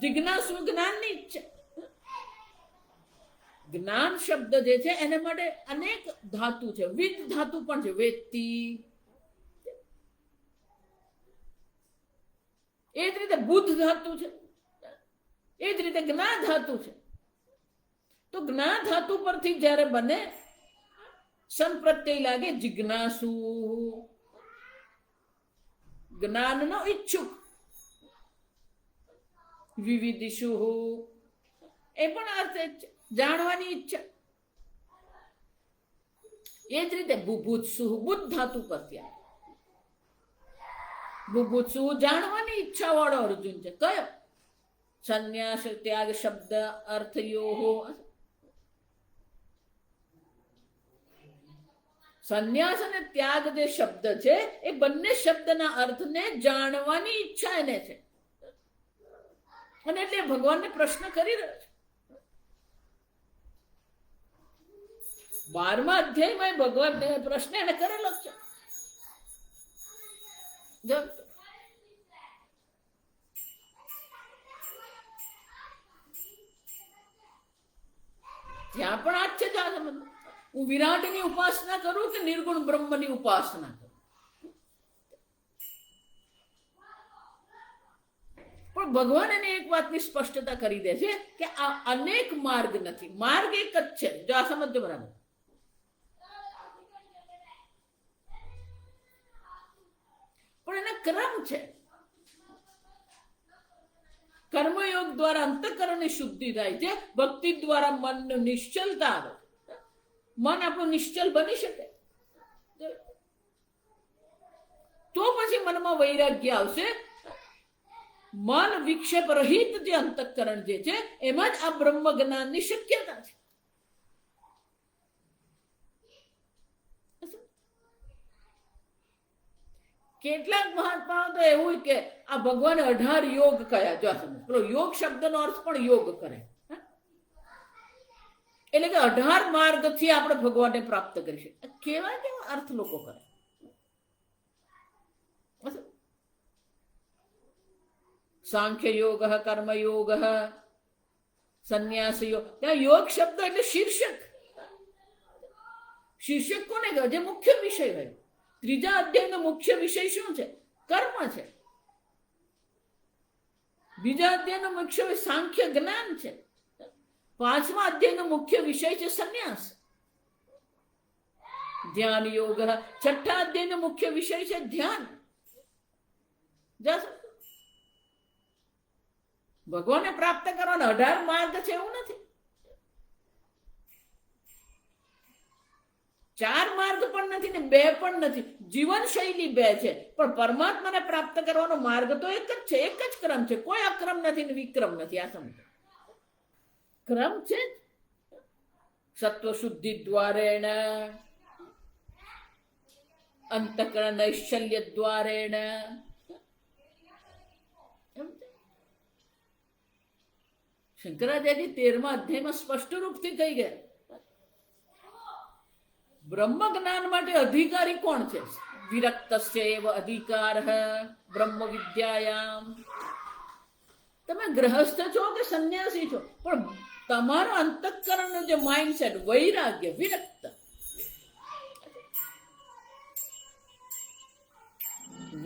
જિજ્ઞાસુ જ્ઞાનની ઈચ્છા. જ્ઞાન શબ્દ જે છે એના માટે અનેક ધાતુ છે, વિદ ધાતુ પણ છે. વેત્તી, એ જ રીતે બુદ્ધ ધાતુ છે, એ જ રીતે જ્ઞા ધાતુ છે. તો જ્ઞા ધાતુ પરથી જ્યારે બને સન પ્રત્યય લાગે જિજ્ઞાસુ, જ્ઞાનનો ઈચ્છુક. વિવિધિષુ, એ પણ અર્થ જાણવાની ઈચ્છા. એ જ રીતે બુભુત્સુ, બુદ્ધ ધાતુ પરથી આવે. બુભુત્સુ જાણવાની ઈચ્છા વાળો અર્જુન છે. કયો? સંન્યાસ ત્યાગ શબ્દ અર્થયો. સંન્યાસ અને ત્યાગ જે શબ્દ છે એ બંને શબ્દના અર્થને જાણવાની ઈચ્છા એને છે. અને એટલે ભગવાનને પ્રશ્ન કરી રહ્યો છે. 12મા અધ્યાયમાં ભગવાનને પ્રશ્ન એને કરેલો છે. ત્યાં પણ આ જ છે. હું વિરાટની ઉપાસના કરું કે નિર્ગુણ બ્રહ્મની ઉપાસના કરું? પણ ભગવાન એને એક વાતની સ્પષ્ટતા કરી દે છે કે આ અનેક માર્ગ નથી, માર્ગ એક જ છે. જો આ સમજો બરાબર. પણ એના ક્રમ છે. કર્મયોગ દ્વારા અંતઃકરણની શુદ્ધિ થાય છે, ભક્તિ દ્વારા મનની નિશ્ચલતા આવે. મન આપણું નિશ્ચલ બની શકે તો પછી મનમાં વૈરાગ્ય આવશે. મન વિક્ષેપ રહિત જે અંતઃકરણ જે છે એમાં જ આ બ્રહ્મ જ્ઞાનની શક્યતા છે. કેટલાક મહાત્માઓ તો એવું કે આ ભગવાને 18 યોગ કયા. જો પેલો યોગ શબ્દનો અર્થ પણ યોગ કરે, એટલે કે 18 માર્ગથી આપણે ભગવાનને પ્રાપ્ત કરી શકીએ. કેવા કેવા અર્થ લોકો કરે. સાંખ્ય યોગ, કર્મયોગ, સંન્યાસ યોગ. ત્યાં યોગ શબ્દ એટલે શીર્ષક. શીર્ષક કોને કહે? જે મુખ્ય વિષય હોય. 3જા અધ્યાયનો મુખ્ય વિષય શું છે? કર્મ છે. 2જા અધ્યાયનો મુખ્ય સાંખ્ય જ્ઞાન છે. 5મા અધ્યાયનો મુખ્ય વિષય છે સંન્યાસ, ધ્યાન યોગ. 6ઠા અધ્યાયનો મુખ્ય વિષય છે ધ્યાન. ભગવાનને પ્રાપ્ત કરવાનો 18 માર્ગ છે એવું નથી. ચાર માર્ગ પણ નથી ને બે પણ નથી, જીવન શૈલી બે છે, પણ પરમાત્માને પ્રાપ્ત કરવાનો માર્ગ તો એક જ છે, એક જ ક્રમ છે, કોઈ અક્રમ નથી ને વિક્રમ નથી. આ સમજો, ક્રમ છે સત્વ શુદ્ધિ દ્વારેણ, અંતકરણ નૈશ્ચલ્ય દ્વારેણ. શંકરાચાર્ય 13મા અધ્યાયમાં સ્પષ્ટ રૂપથી કહી ગયા, બ્રહ્મ જ્ઞાન માટે અધિકારી કોણ છે? વિરક્તસ્ય એવ અધિકારઃ બ્રહ્મ વિદ્યાયામ. તમે ગ્રહસ્થ છો કે સંન્યાસી છો, પણ તમારો અંતઃકરણનો જે માઇન્ડસેટ, વૈરાગ્ય, વિરક્ત,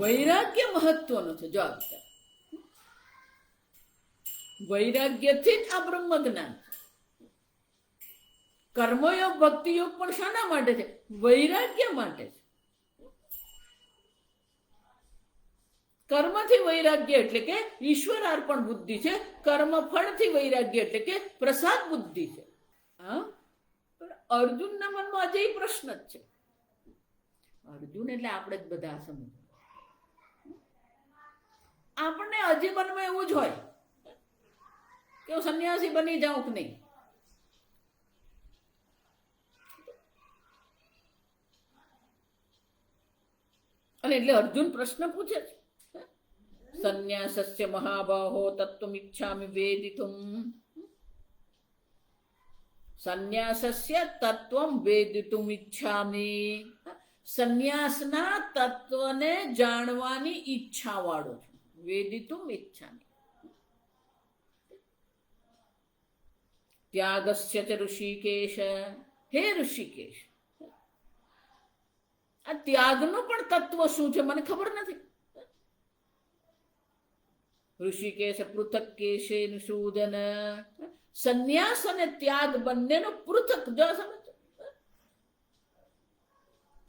વૈરાગ્ય મહત્વનું છે. જવાબ, વૈરાગ્યથી જ આ બ્રહ્મ જ્ઞાન. કર્મયોગ ભક્તિયોગ પણ શાના માટે છે? વૈરાગ્ય માટે છે. કર્મથી વૈરાગ્ય એટલે કે ઈશ્વર અર્પણ બુદ્ધિ છે, કર્મ ફળથી વૈરાગ્ય એટલે કે પ્રસાદ બુદ્ધિ છે. હા, પણ અર્જુનના મનમાં અજય પ્રશ્ન જ છે. અર્જુન એટલે આપણે જ બધા સમજ, આપણને હજી મનમાં એવું જ હોય કે હું સંન્યાસી બની જાઉં કે નહીં. અને એટલે અર્જુન પ્રશ્ન પૂછે છે, સંન્યાસસ્ય મહાબાહો તત્વમિચ્છામિ વેદિતુમ. સંન્યાસસ્ય તત્વમ વેદિતુમ ઈચ્છામિ. સંન્યાસના તત્વને જાણવાની ઈચ્છા વાળો છું. વેદિતુમ ઈચ્છામિ. ત્યાગસ્ય ચ ઋષિકેશ. હે ઋષિકેશ, આ ત્યાગનું પણ તત્વ શું છે મને ખબર નથી. ઋષિકેશ પૃથક કેશે નિષૂદન. સંન્યાસ અને ત્યાગ બંનેનો પૃથક, જો સમજ,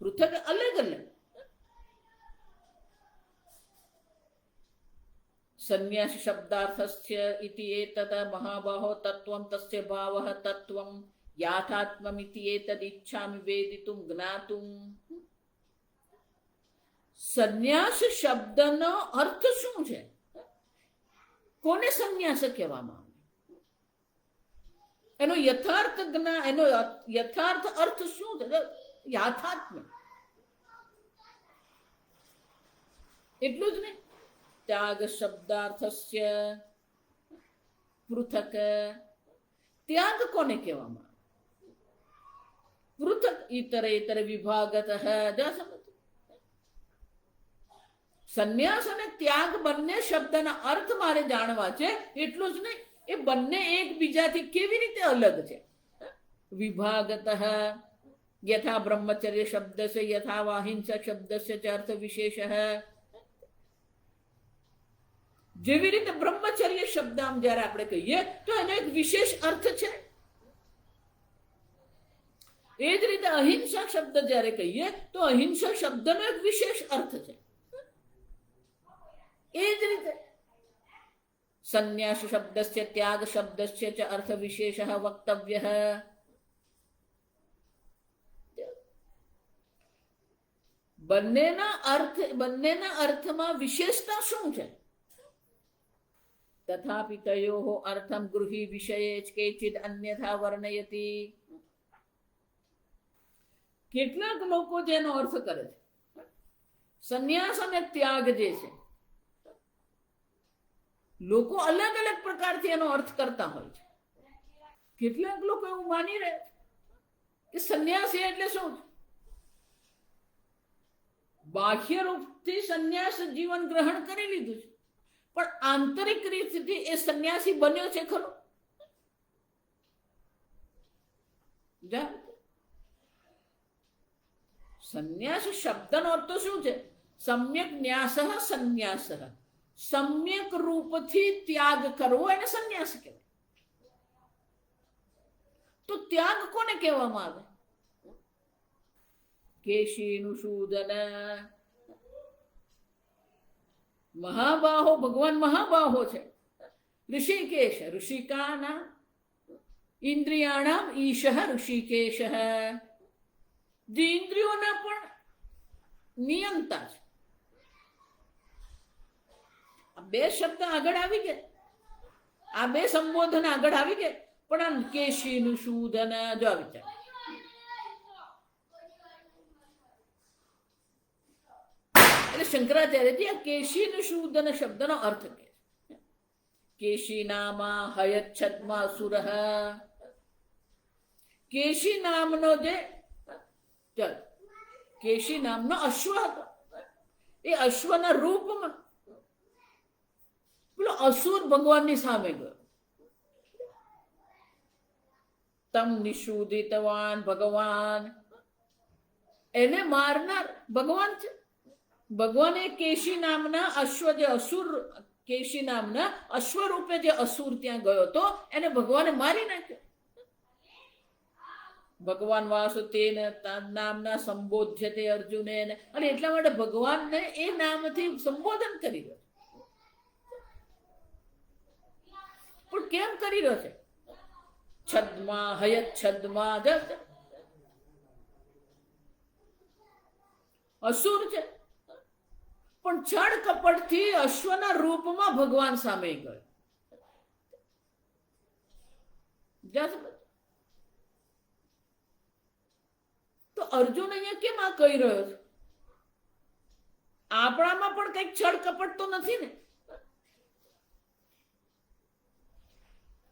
પૃથક અલગ અલગ. સંન્યાસ શબ્દાર્થસ્ય ઇતિ એતત મહાબાહો તત્વમ તસ્ય ભાવઃ તત્વમ યાથાત્મમ ઇતિ એતદ ઇચ્છામિ વેદિતુમ જ્ઞાતુમ. સંન્યાસ શબ્દનો અર્થ શું છે? કોને સંન્યાસ કહેવામાં આવે? એનો યથાર્થ જ્ઞાન, એનો યથાર્થ અર્થ શું છે? યાથાત્મ. એટલું જ નહીં, ત્યાગ શબ્દાર્થસ્ય પૃથક. ત્યાગ કોને કહેવામાં આવે? પૃથક ઇતરેતર વિભાગતઃ. સંન્યાસ અને ત્યાગ બંને શબ્દના અર્થ મારે જાણવા છે. એટલું જ નહીં, એ બંને એકબીજાથી કેવી રીતે અલગ છે? વિભાગતઃ યથા બ્રહ્મચર્ય શબ્દસ્ય યથા વાહિંસા શબ્દસ્ય ચ અર્થ વિશેષ. જેવી રીતે બ્રહ્મચર્ય શબ્દ આમ જયારે આપણે કહીએ તો એનો એક વિશેષ અર્થ છે, એ જ રીતે અહિંસા શબ્દ જયારે કહીએ તો અહિંસા શબ્દનો એક વિશેષ અર્થ છે. એ જ રીતે સંન્યાસ શબ્દસ્ય ત્યાગ શબ્દસ્ય ચ અર્થ વિશેષ વક્તવ્ય. બંનેના અર્થમાં વિશેષતા શું છે? તથાપિ તયોઃ અર્થમ ગૃહી વિષયે કેચિદ અન્યથા વર્ણયતિ. કેટલાક લોકો જેનો અર્થ કરે છે, સંન્યાસ અને ત્યાગ જે છે, લોકો અલગ અલગ પ્રકારથી એનો અર્થ કરતા હોય છે. કેટલાક લોકો એવું માની રહે કે સંન્યાસી એટલે શું? બાહ્ય રૂપથી સંન્યાસ જીવન ગ્રહણ કરી લીધું છે, પણ આંતરિક રીતથી એ સંન્યાસી બન્યો છે ખરો? સંન્યાસ શબ્દનો અર્થ શું છે? સમ્યક ન્યાસઃ સંન્યાસઃ. સમ્યક રૂપથી ત્યાગ કરવો એને સંન્યાસ કહેવાય. તો ત્યાગ કોને કહેવામાં આવે? કેશીનુસૂદન. મહાબાહો, ભગવાન મહાબાહો છે. ઋષિકેશ, ઋષિકાનામ ઇન્દ્રિયાણામ ઈશઃ ઋષિકેશ. જે ઇન્દ્રિયોના પણ નિયંતા છે. આ બે શબ્દ આગળ આવી ગયા, આ બે સંબોધન આગળ આવી ગયા, પણ આ કેશીનું શૂદન જો વિચાર. એટલે શંકરાચાર્યજી આ કેશીનું શૂદન શબ્દનો અર્થ કે કેશી નામા હયચ્છદ્મા અસુર. કેશી નામનો જે કેશી નામનો અશ્વ હતો, એ અશ્વના રૂપમાં પેલો અસુર ભગવાનની સામે ગયો. તમ નિષૂદિતવાન ભગવાન, એને મારનાર ભગવાન છે. ભગવાને કેશી નામના અશ્વ, જે અસુર, કેશી નામના અશ્વ રૂપે જે અસુર ત્યાં ગયો હતો, એને ભગવાને મારી નાખ્યો. ભગવાન વાસુદેવ નામના સંબોધ્ય તે અર્જુને, અને એટલા માટે ભગવાનને એ નામથી સંબોધન કરી રહ્યો છે. પણ કેમ કરી રહ્યો છે? છદ્મા હયત છદ્મા, અસુર છે, પણ છળ કપટથી અશ્વના રૂપમાં ભગવાન સામે ગયો. તો અર્જુન અહીંયા કેમ આ કહી રહ્યો છે? આપણામાં પણ કઈક છળ કપટ તો નથી ને?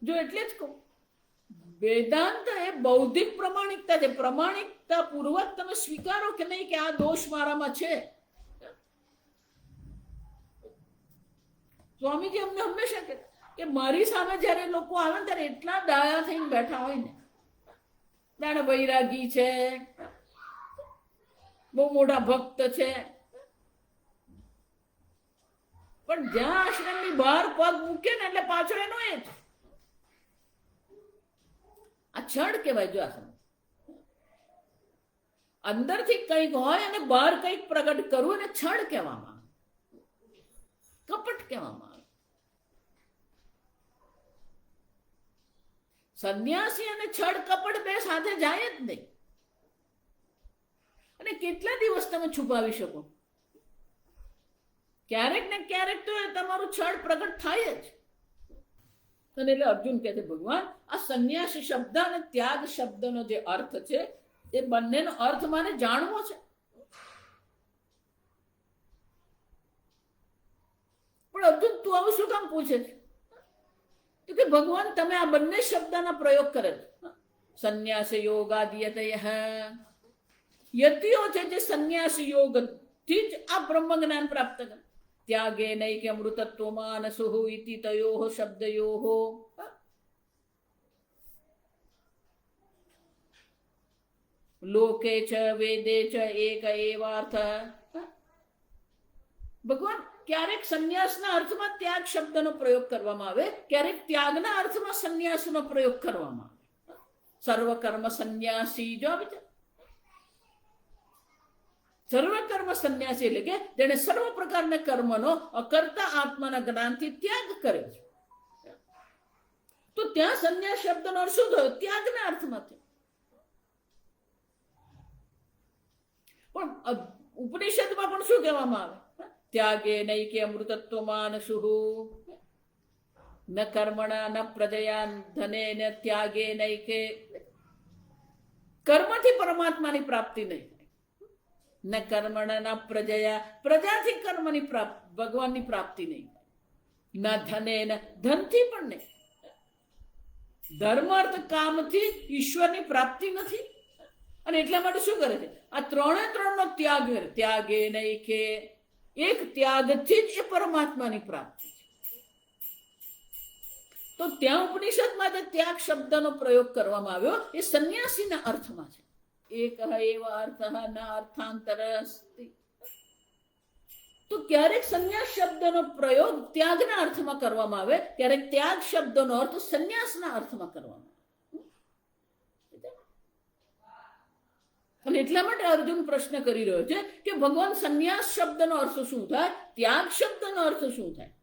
જો એટલે જ કહું, વેદાંત એ બૌદ્ધિક પ્રમાણિકતા છે. પ્રમાણિકતા પૂર્વક તમે સ્વીકારો કે નહીં કે આ દોષ મારામાં છે. સ્વામીજી અમને હંમેશા કહે કે મારી સામે જયારે લોકો આવે ત્યારે એટલા ડાયા થઈને બેઠા હોય ને, જાણે વૈરાગી છે, બહુ મોટા ભક્ત છે, પણ જ્યાં આશ્રમની બહાર પગ મૂકે ને એટલે પાછળ એનો એ છે. આ છળ કહેવાય. જો આ અંદરથી કંઈક હોય અને બહાર કંઈક પ્રગટ કરવું એને છળ કહેવામાં આવે, કપટ કહેવામાં આવે. સંન્યાસી અને છળ કપટ બે સાથે જાય જ નહીં. અને કેટલા દિવસ તમે છુપાવી શકો? ક્યારેક ને ક્યારેક તો તમારું છળ પ્રગટ થાય જ. અને એટલે અર્જુન કહે છે, ભગવાન આ સંન્યાસ શબ્દ અને ત્યાગ શબ્દનો જે અર્થ છે, એ બંનેનો અર્થ મારે જાણવો છે. પણ અર્જુન તું આવું શું કામ પૂછે છે? તો કે ભગવાન તમે આ બંને શબ્દના પ્રયોગ કરે છે. સંન્યાસ યોગાદિયતય, યતિઓ છે જે સંન્યાસ યોગથી જ આ બ્રહ્મ જ્ઞાન પ્રાપ્ત કરે. ત્યાગે નૈક અમૃતત્વ માનસુઃ ઇતિ તયોઃ શબ્દયોઃ. લોકે ચ વેદે ચ એક એવાર્થ. ભગવાન ક્યારેક સંન્યાસના અર્થમાં ત્યાગ શબ્દનો પ્રયોગ કરવામાં આવે, ક્યારેક ત્યાગના અર્થમાં સંન્યાસનો પ્રયોગ કરવામાં આવે. સર્વકર્મ સંન્યાસી, જો સર્વકર્મ સંન્યાસી એટલે કે જેને સર્વ પ્રકારના કર્મનો અકર્તા આત્માના જ્ઞાનથી ત્યાગ કર્યો છે. તો ત્યાં સંન્યાસ શબ્દનો અર્થ શું થયો? ત્યાગના અર્થમાં. પણ ઉપનિષદમાં પણ શું કહેવામાં આવે? ત્યાગે નૈકે અમૃતત્વ માનસુઃ ન કર્મણા ન પ્રજયા ધને ન ત્યાગે નૈકે. કર્મથી પરમાત્માની પ્રાપ્તિ નહીં, ન કર્મણા ન પ્રજયા, પ્રજાથી કર્મની પ્રાપ્તિ, ભગવાનની પ્રાપ્તિ નહીં. ન ધને, ન ધનથી પણ નહીં. ધર્મ અર્થ કામથી ઈશ્વરની પ્રાપ્તિ નથી. અને એટલા માટે શું કરે છે? આ ત્રણનો ત્યાગ. ત્યાગે નહીં કે એક ત્યાગથી જ એ પરમાત્માની પ્રાપ્તિ છે. તો ત્યાં ઉપનિષદમાં જે ત્યાગ શબ્દનો પ્રયોગ કરવામાં આવ્યો એ સંન્યાસીના અર્થમાં છે. એક એવ અર્થ ન અર્થાંતર અસ્તિ. તો ક્યારેક સંન્યાસ શબ્દનો પ્રયોગ ત્યાગના અર્થમાં કરવામાં આવે, ક્યારેક ત્યાગ શબ્દનો અર્થ સંન્યાસના અર્થમાં કરવામાં આવે. અને એટલા માટે અર્જુન પ્રશ્ન કરી રહ્યો છે કે ભગવાન સંન્યાસ શબ્દનો અર્થ શું થાય, ત્યાગ શબ્દનો અર્થ શું થાય?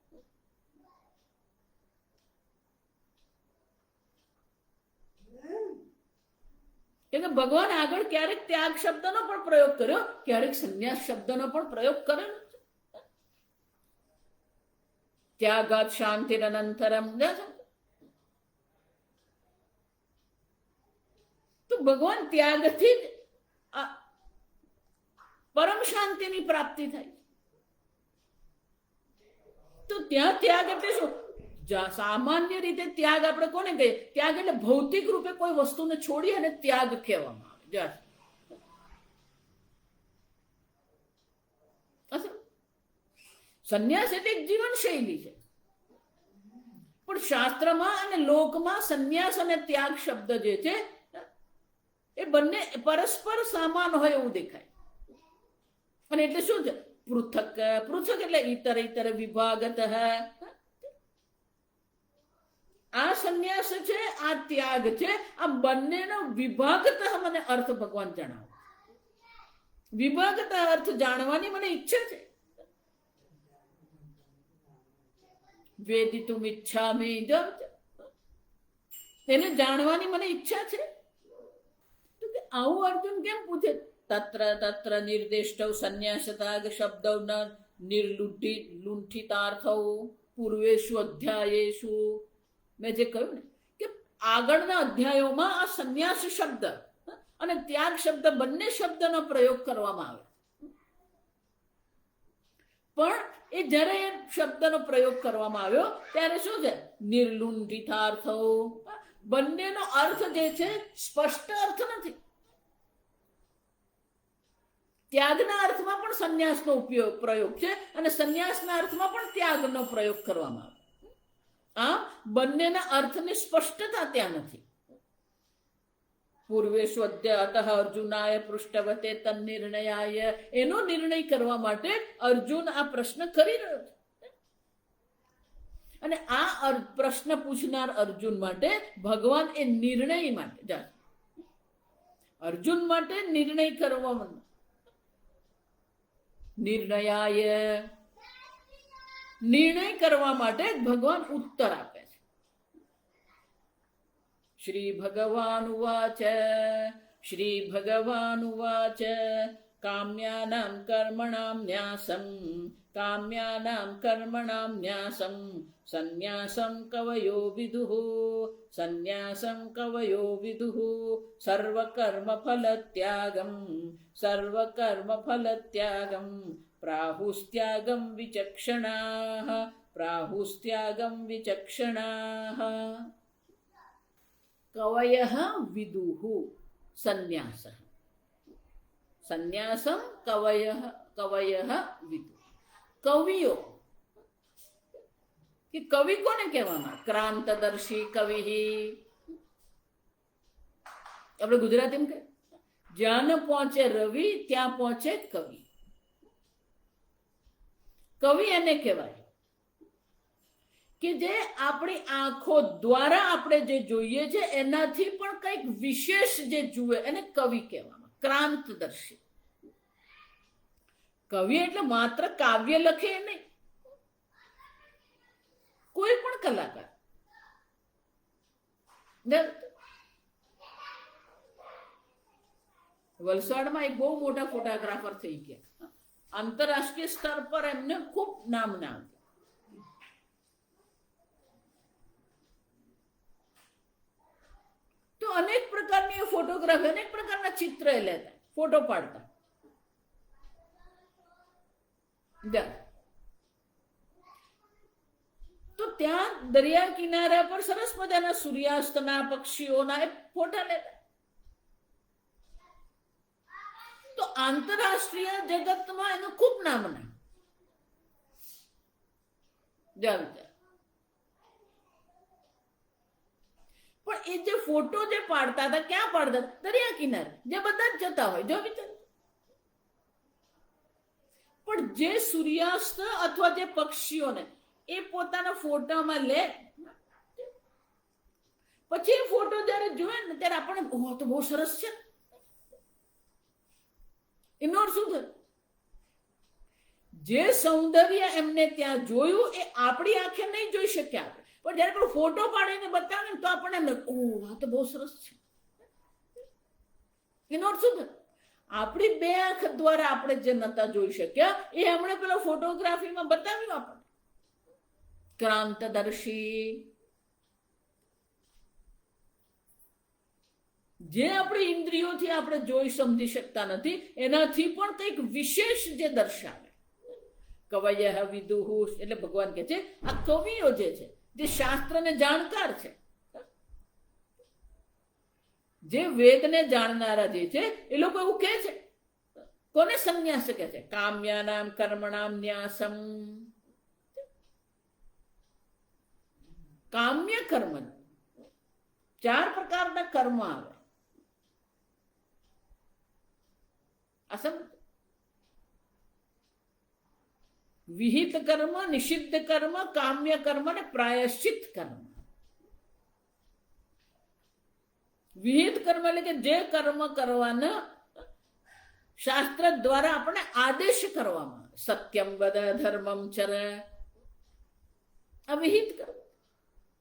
કે ભગવાન આગળ ક્યારેક ત્યાગ શબ્દનો પણ પ્રયોગ કર્યો, ક્યારેક સંન્યાસ શબ્દનો પણ પ્રયોગ કરેલો. ત્યાગાત શાંતિરનંતરમ. તો ભગવાન ત્યાગથી જ પરમ શાંતિની પ્રાપ્તિ થાય. તો ત્યાં ત્યાગ એટલે શું? સામાન્ય રીતે ત્યાગ આપણે કોને કહીએ? ત્યાગ એટલે ભૌતિક રૂપે કોઈ વસ્તુને છોડી અને ત્યાગ કહેવામાં આવે. સંન્યાસ એટલે એક જીવન શૈલી છે, પણ શાસ્ત્રમાં અને લોકમાં સંન્યાસ અને ત્યાગ શબ્દ જે છે એ બંને પરસ્પર સમાન હોય એવું દેખાય. અને એટલે શું છે? પૃથક. પૃથક એટલે ઇતર ઇતર વિભાગત. આ સંન્યાસ છે, આ ત્યાગ છે, આ બંનેનો વિભાગત મને અર્થ ભગવાન જણાવો. વિભાગત અર્થ જાણવાની મને ઈચ્છા છે. વેદિતુમ ઈચ્છામિ, એને જાણવાની મને ઈચ્છા છે. આવું અર્જુન કેમ પૂછે? તત્ર તત્ર નિર્દેષ્ટૌ સંન્યાસતાગ શબ્દૌ ન નિર્લુંઠિતાર્થૌ પૂર્વેષુ અધ્યાયેષુ. મેં જે કહ્યું ને કે આગળના અધ્યાયોમાં આ સંન્યાસ શબ્દ અને ત્યાગ શબ્દ બંને શબ્દનો પ્રયોગ કરવામાં આવે, પણ એ જ્યારે એ શબ્દનો પ્રયોગ કરવામાં આવ્યો ત્યારે શું છે? નિર્લુંઠિતાર્થો. બંનેનો અર્થ જે છે સ્પષ્ટ અર્થ નથી. ત્યાગના અર્થમાં પણ સંન્યાસનો પ્રયોગ છે અને સંન્યાસના અર્થમાં પણ ત્યાગનો પ્રયોગ કરવામાં આવે. આ બંનેના અર્થની સ્પષ્ટતા ત્યાં નથી. પૂર્વેષુ અદ્યતઃ અર્જુનાય પૃષ્ઠવતે તન્નિર્ણયાય. એનો નિર્ણય કરવા માટે અર્જુન આ પ્રશ્ન કરી રહ્યો છે. અને આ પ્રશ્ન પૂછનાર અર્જુન માટે ભગવાન એ નિર્ણય માટે, અર્જુન માટે નિર્ણય કરવા, નિર્ણયાય નિર્ણય કરવા માટે ભગવાન ઉત્તર આપે છે. શ્રી ભગવાન ઉવાચ. શ્રી ભગવાન ઉવાચ. કામ્યાનાં કર્મણાં ન્યાસં કામ્યાનાં કર્મણાં ન્યાસં સંન્યાસં કવયો વિદુઃ સંન્યાસં કવયો વિદુઃ સર્વકર્મફલત્યાગં સર્વકર્મફલત્યાગં પ્રાહુસ્ત્યાગં વિચક્ષણાઃ પ્રાહુસ્ત્યાગં વિચક્ષણાઃ. કવયઃ વિદુઃ સંન્યાસઃ સંન્યાસં કવયઃ વિદુઃ. કવિઓ, કે કવિ કોને કહેવામાં? ક્રાંતદર્શી કવિ. આપણે ગુજરાતીમાં કહે જ્યાં ન પહોંચે રવિ ત્યાં પહોંચે કવિ. કવિ એને કહેવાય કે જે આપણી આંખો દ્વારા આપણે જે જોઈએ છે એનાથી પણ કંઈક વિશેષ જે જુએ એને કવિ કહેવામાં. ક્રાંતદર્શી કવિ એટલે માત્ર કાવ્ય લખે નહીં, કોઈ પણ કલાકાર. વલસાડમાં એક બહુ મોટા ફોટોગ્રાફર થઈ ગયા, આંતરરાષ્ટ્રીય સ્તર પર એમને ખૂબ નામના. તો અનેક પ્રકારની ફોટોગ્રાફી, અનેક પ્રકારના ચિત્ર એ લેતા, ફોટો પાડતા. તો ત્યાં દરિયા કિનારા પર સરસ મજાના સૂર્યાસ્તના પક્ષીઓના એ ફોટા લેતા. તો આંતરરાષ્ટ્રીય જગતમાં એનું ખૂબ નામના. પણ એ જે ફોટો જે પાડતા હતા ક્યાં પાડતા? દરિયા કિનારે, જે બધા જ જતા હોય. જો વિચાર, પણ જે સૂર્યાસ્ત અથવા જે પક્ષીઓને એ પોતાના ફોટામાં લે, પછી એ ફોટો જયારે જોયે ને ત્યારે આપણે તો બહુ સરસ છે. એનો અર્થ શું થયું? જે સૌંદર્ય એમને ત્યાં જોયું એ આપણી આંખે નહીં જોઈ શક્યા આપણે, પણ જયારે કોઈ ફોટો પાડીને બતાવે ને તો આપણને આ તો બહુ સરસ છે. એનો અર્થ શું? આપણી બે આંખ દ્વારા આપણે જે નતા જોઈ શક્યા એ હમણાં પેલા ફોટોગ્રાફીમાં બતાવ્યું આપણે. ક્રાંતદર્શી, જે આપણી ઇન્દ્રિયોથી આપણે જોઈ સમજી શકતા નથી એનાથી પણ કંઈક વિશેષ જે દર્શાવે. કવયઃ વિદુહુ, એટલે ભગવાન કહે છે આ કવિઓ જે છે, જે શાસ્ત્રને જાણકાર છે, જે વેદને જાણનારા જે છે, એ લોકો એવું કહે છે. કોને સંન્યાસ કહે છે? કામ્યાનામ કર્મણામ ન્યાસમ. કામ્ય કર્મ, 4 પ્રકારના કર્મ આવે. વિહિત કર્મ, નિષિદ્ધ કર્મ, કામ્ય કર્મ અને પ્રાયશ્ચિત કર્મ. વિહિત કર્મ એટલે કે જે કર્મ કરવાના શાસ્ત્ર દ્વારા આપણે આદેશ કરવામાં આવે. સત્યમ વદ, ધર્મમ ચર. આ વિહિત કર્મ,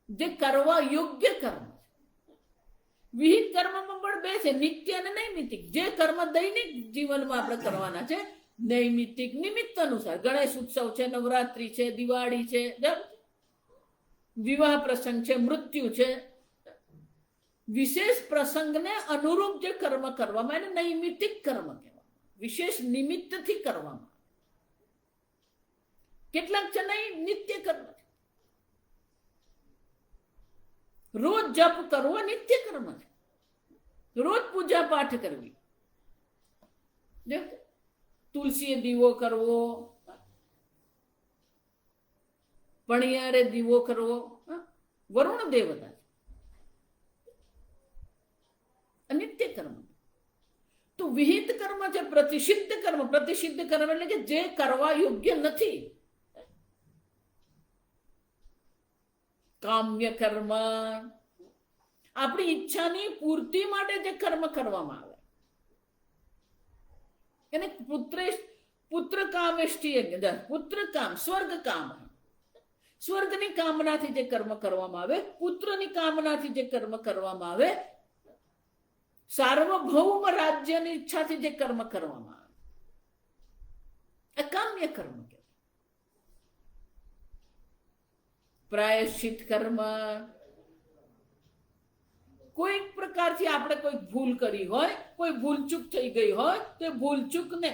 જે કરવા યોગ્ય કર્મ. વિહિત કર્મમાં પણ બે છે, નિત્ય અને નૈમિતિક. જે કર્મ દૈનિક જીવનમાં આપણે કરવાના છે, નૈમિતિક નિમિત્ત અનુસાર. ગણેશ ઉત્સવ છે, નવરાત્રી છે, દિવાળી છે, વિવાહ પ્રસંગ છે, મૃત્યુ છે, વિશેષ પ્રસંગને અનુરૂપ જે કર્મ કરવામાં એને નૈમિતિક કર્મ કહેવાય. વિશેષ નિમિત્તથી કરવામાં. કેટલાક છે નહીં નિત્ય કર્મ. રોજ જપ કરવો નિત્ય કર્મ છે. રોજ પૂજા પાઠ કરવી, તુલસીએ દીવો કરવો, પણિયારે દીવો કરવો, વરુણ દેવતા નિત્ય કર્મ. તો વિહિત કર્મ છે પ્રતિષિદ્ધ કર્મ. પ્રતિષિદ્ધ કર્મ એટલે કે જે કરવા યોગ્ય નથી. કામ્ય કર્મ, આપણી ઈચ્છાની પૂર્તિ માટે જે કર્મ કરવામાં આવે એને પુત્ર કામેષ્ટિ, પુત્ર કામ, સ્વર્ગ કામ. સ્વર્ગની કામનાથી જે કર્મ કરવામાં આવે, પુત્રની કામનાથી જે કર્મ કરવામાં આવે, સાર્વભૌમ રાજ્યની ઈચ્છાથી જે કર્મ કરવામાં આવે, એ કામ્ય કર્મ કહેવાય. પ્રાયશ્ચિત કર્મ, કોઈક પ્રકારથી આપણે કોઈ ભૂલ કરી હોય, કોઈ ભૂલચૂક થઈ ગઈ હોય, તો એ ભૂલચૂકને,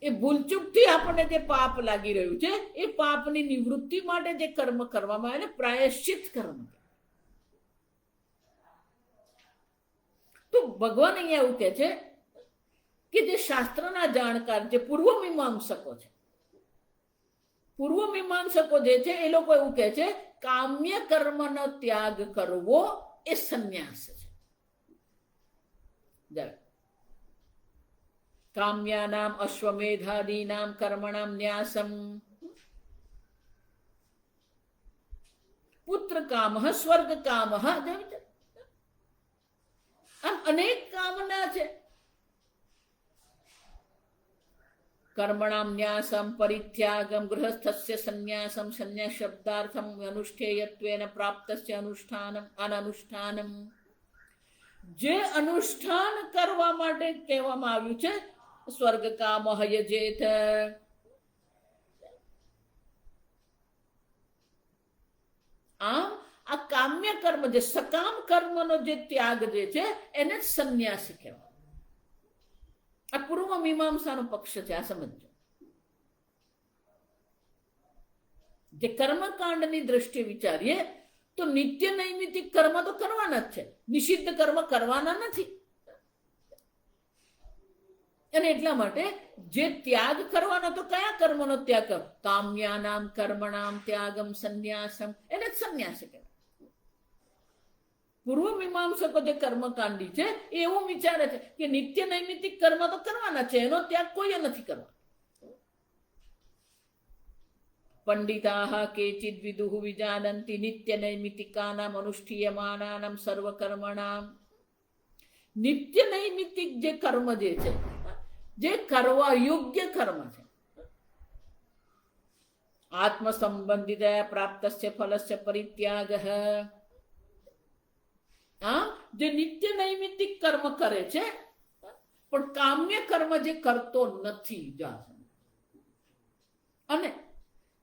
એ ભૂલચૂકથી આપણને જે પાપ લાગી રહ્યું છે એ પાપની નિવૃત્તિ માટે જે કર્મ કરવામાં આવે પ્રાયશ્ચિત કર્મ. તો ભગવાન અહીંયા એવું કહે છે કે જે શાસ્ત્રના જાણકાર, જે પૂર્વ મીમાંસકો છે, પૂર્વ મીમાંસકો જે છે એ લોકો એવું કહે છે કામ્ય કર્મનો ત્યાગ કરવો એ સંન્યાસ છે. કામ્યાનામ અશ્વમેધાદીનામ કર્મણામ ન્યાસમ પુત્ર કામ, સ્વર્ગ કામ. આમ અનેક કામના છે. કર્મણામ ન્યાસમ પરિત્યાગમ ગૃહસ્થસ્ય સંન્યાસમ. સંન્યાસ શબ્દાર્થમ અનુષ્ઠેયત્વેન પ્રાપ્તસ્ય અનુષ્ઠાનમ અનનુષ્ઠાનમ. જે અનુષ્ઠાન કરવા માટે કહેવામાં આવ્યું છે, સ્વર્ગ કામ હયજેત. આમ આ કામ્ય કર્મ, જે સકામ કર્મનો જે ત્યાગ જે છે એને જ સંન્યાસ કહેવાય. આ પૂર્વ મીમાંસાનો પક્ષ છે. આ સમજો. જે કર્મકાંડની દ્રષ્ટિએ વિચારીએ તો નિત્ય નૈમિતિક કર્મ તો કરવાના જ છે, નિષિદ્ધ કર્મ કરવાના નથી. અને એટલા માટે જે ત્યાગ કરવાનો, તો કયા કર્મનો ત્યાગ કરો? કામ્યાનામ કર્મણામ ત્યાગમ સંન્યાસમ, એને જ સંન્યાસ કહેવાય. પૂર્વ મીમાંસકો જે કર્મકાંડી છે એ એવું વિચારે છે કે નિત્ય નૈમિતિક કર્મ તો કરવાના છે, એનો ત્યાગ કોઈ નથી કરવા. પંડિતાઃ કેચિદ વિદુઃ વિજાનન્તિ નિત્ય નૈમિતિકાનામ અનુષ્ઠીયમાનાનામ સર્વકર્મણામ. નિત્ય નૈમિતિક જે કર્મ જે છે, જે કરવા યોગ્ય કર્મ છે, આત્મ સંબંધિત પ્રાપ્તસ્ય ફલસ્ય પરિત્યાગઃ. જે નિત્ય નૈમિત્તિક કર્મ કરે છે પણ કામ્ય કર્મ જે કરતો નથી, અને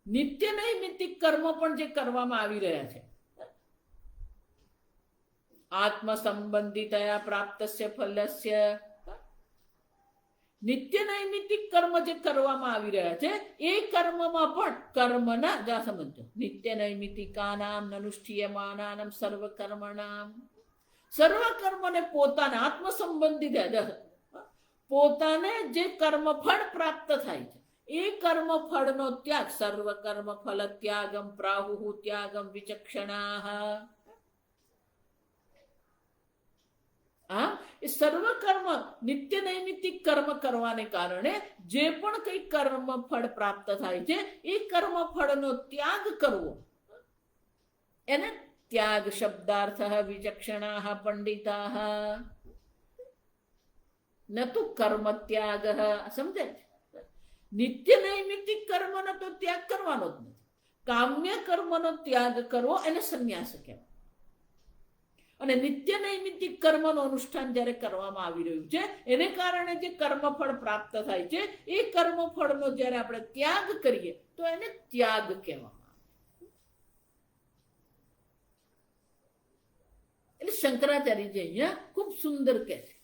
નિત્ય નૈમિત્તિક કર્મ પણ જે કરવામાં આવી રહ્યા છે, આત્મ સંબંધિતયા પ્રાપ્તસ્ય ફલસ્ય, નિત્ય નૈમિત્તિક કર્મ જે કરવામાં આવી રહ્યા છે એ કર્મમાં પણ કર્મના જા સમજો, નિત્ય નૈમિત્તિકાનામ અનુષ્ઠીયમાનામ સર્વ કર્મણામ, સર્વ કર્મને પોતાના આત્મ સંબંધિત પોતાને જે કર્મફળ પ્રાપ્ત થાય છે એ કર્મફળનો ત્યાગ, સર્વ કર્મ ફલ ત્યાગમ પ્રાહુ ત્યાગમ વિચક્ષણા, એ સર્વ કર્મ નિત્ય નૈમિત્તિક કર્મ કરવાને કારણે જે પણ કઈ કર્મ ફળ પ્રાપ્ત થાય છે એ કર્મ ફળનો ત્યાગ કરવો, એને ત્યાગ શબ્દાર્થ વિચક્ષણા પંડિતા, ન તો કર્મ ત્યાગ. સમજે? નિત્ય નૈમિત્તિક કર્મનો તો ત્યાગ કરવાનો જ નથી, કામ્ય કર્મનો ત્યાગ કરવો એને સંન્યાસ કહેવાય. અને નિત્ય નૈમિત્તિક કર્મનું અનુષ્ઠાન જ્યારે કરવામાં આવી રહ્યું છે એને કારણે જે કર્મફળ પ્રાપ્ત થાય છે એ કર્મફળનો જ્યારે આપણે ત્યાગ કરીએ તો એને ત્યાગ કહેવામાં આવે. એટલે શંકરાચાર્યજી અહીંયા ખૂબ સુંદર કહે છે,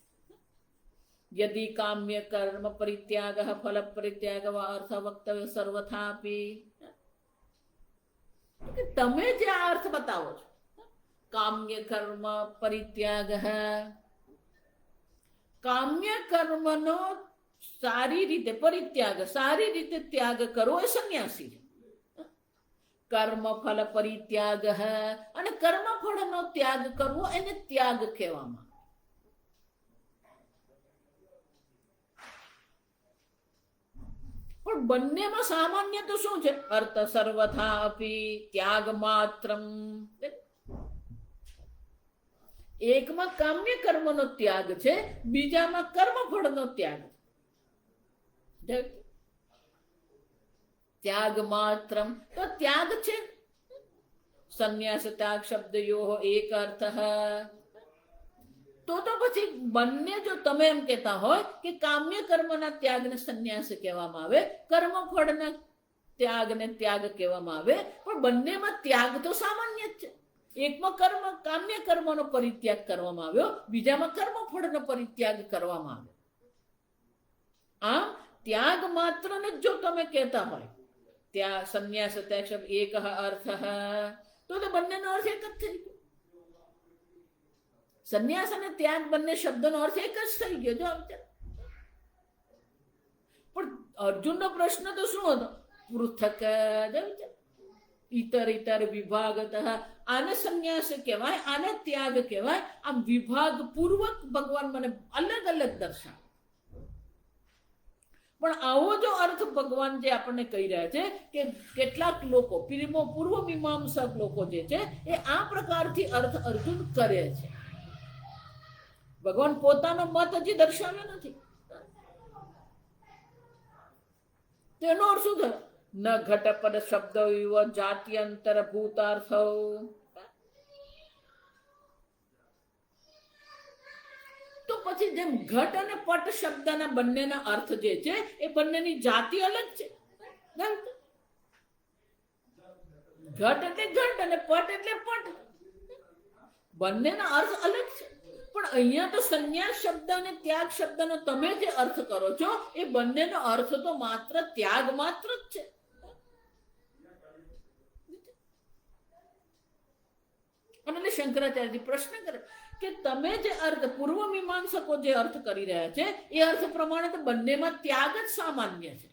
યદિ કામ્ય કર્મ પરિત્યાગ ફલ પરિત્યાગ વા અર્થ વક્તવ્ય સર્વથાપી, તમે જે આ અર્થ બતાવો છો કામ્ય કર્મ પરિત્યાગ, કામ્ય કર્મનો સારી રીતે પરિત્યાગ, સારી રીતે ત્યાગ કરવો એ સંન્યાસી છે. કર્મ ફલ પરિત્યાગ અને કર્મ ફળનો ત્યાગ કરવો એને ત્યાગ કહેવામાં. પણ બંનેમાં સામાન્ય તો શું છે? અર્થ સર્વથા અપી ત્યાગ માત્રમ. એકમાં કામ્ય કર્મનો ત્યાગ છે, બીજામાં કર્મફળનો ત્યાગ. ત્યાગ માત્રમ તો ત્યાગ છે. સંન્યાસ ત્યાગ શબ્દયો એક અર્થ. તો પછી બંને જો તમે એમ કહેતા હોય કે કામ્ય કર્મના ત્યાગને સંન્યાસ કહેવામાં આવે, કર્મફળના ત્યાગને ત્યાગ કહેવામાં આવે, પણ બંનેમાં ત્યાગ તો સામાન્ય જ છે. એકમાં કામ્ય કર્મનો પરિત્યાગ કરવામાં આવ્યો, બીજામાં કર્મફળનો પરિત્યાગ કરવામાં આવ્યો. આમ ત્યાગ માત્રને જો તમે કહેતા હોય ત્યાં સંન્યાસ ત્યાગ શબ્દ એક અર્થ, તો બંનેનો અર્થ એક જ થઈ ગયો. સંન્યાસ અને ત્યાગ બંને શબ્દનો અર્થ એક જ થઈ ગયો. જો પણ અર્જુનનો પ્રશ્ન તો શું હતો? પૃથક ઇતર ઇતર વિભાગત. આને સંન્યાસ કહેવાય, આને ત્યાગ કહેવાય. આમ વિભાગ પૂર્વક ભગવાન મને અલગ અલગ દર્શાવે. પણ આવો જો અર્થ ભગવાન જે આપણને કહી રહ્યા છે કે કેટલાક લોકો પૂર્વ મીમાંસક લોકો જે છે એ આ પ્રકારથી અર્થ અર્જુન કરે છે. ભગવાન પોતાનો મત હજી દર્શાવ્યો નથી. તેનો અર્થ શું થયો? ન ઘટપદ શબ્દ જાત્યંતર ભૂતાર્થ. તો પછી જેમ ઘટ અને પટ શબ્દના બંનેના અર્થ જે છે એ બંનેની જાતિ અલગ છે. ઘટ એટલે ઘટ અને પટ એટલે પટ, બંનેના અર્થ અલગ છે. પણ અહીંયા તો સંન્યાસ શબ્દ અને ત્યાગ શબ્દનો તમે જે અર્થ કરો છો એ બંનેનો અર્થ તો માત્ર ત્યાગ માત્ર જ છે. અને એટલે શંકરાચાર્યજી પ્રશ્ન કરે કે તમે જે અર્થ પૂર્વ મીમાંસકો જે અર્થ કરી રહ્યા છે એ અર્થ પ્રમાણે તો બંનેમાં ત્યાગ જ સામાન્ય છે,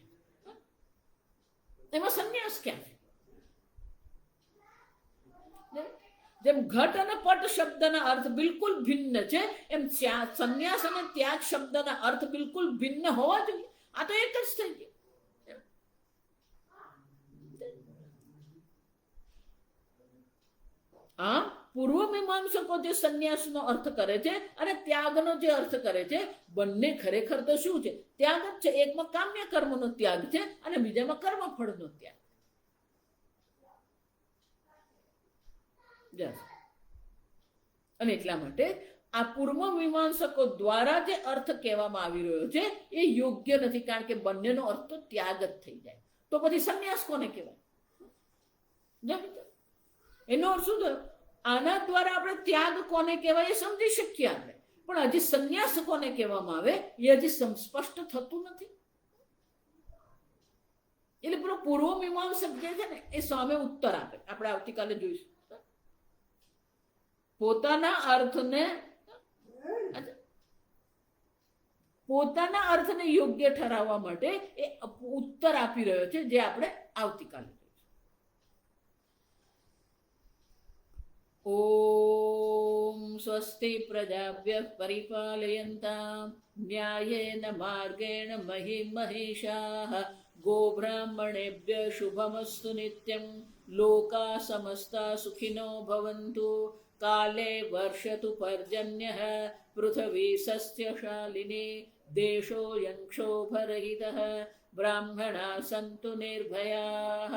એમાં સંન્યાસ ક્યાં છે? જેમ ઘટ અને પટ શબ્દના અર્થ બિલકુલ ભિન્ન છે એમ સંન્યાસ અને ત્યાગ શબ્દના અર્થ બિલકુલ ભિન્ન હોવા જોઈએ. આ તો એક જ થઈ ગયું. આ પૂર્વ મીમાંસકો જે સંન્યાસનો અર્થ કરે છે અને ત્યાગનો જે અર્થ કરે છે, બંને ખરેખર તો શું છે? ત્યાગ જ છે. એકમાં કામ્ય કર્મનો ત્યાગ છે અને બીજામાં કર્મફળનો ત્યાગ. અને એટલા માટે આ પૂર્વ મીમાંસકો દ્વારા જે અર્થ કહેવામાં આવી રહ્યો છે એ યોગ્ય નથી, કારણ કે બંનેનો અર્થ તો ત્યાગ જ થઈ જાય. તો પછી સંન્યાસ કોને કહેવાય? એનો અર્થ શું થયો? આના દ્વારા આપણે ત્યાગ કોને કહેવાય એ સમજી શકીએ આપણે, પણ હજી સંન્યાસ કોને કહેવામાં આવે એ હજી સ્પષ્ટ થતું નથી. એટલે પેલો પૂર્વ મીમાંસક જે છે ને એ સામે ઉત્તર આપે. આપણે આવતીકાલે જોઈશું. પોતાના અર્થને યોગ્ય ઠરાવવા માટે એ ઉત્તર આપી રહ્યો છે, જે આપણે આવતીકાલે જોઈશું. ઓમ સ્વસ્તિ પ્રજાભ્યઃ પરિપાલયન્તામ ન્યાયેન માર્ગેણ મહિં મહિષાઃ ગોબ્રાહ્મણેભ્યઃ શુભમસ્તુ નિત્યં લોકા સમસ્તા સુખિનો ભવन्तુ કાલે વર્ષતુ પર્જન્યઃ પૃથ્વી સસ્યશાલિની દેશોऽયં ક્ષોભરહિતઃ બ્રાહ્મણા સन्तુ નિર્ભયાઃ.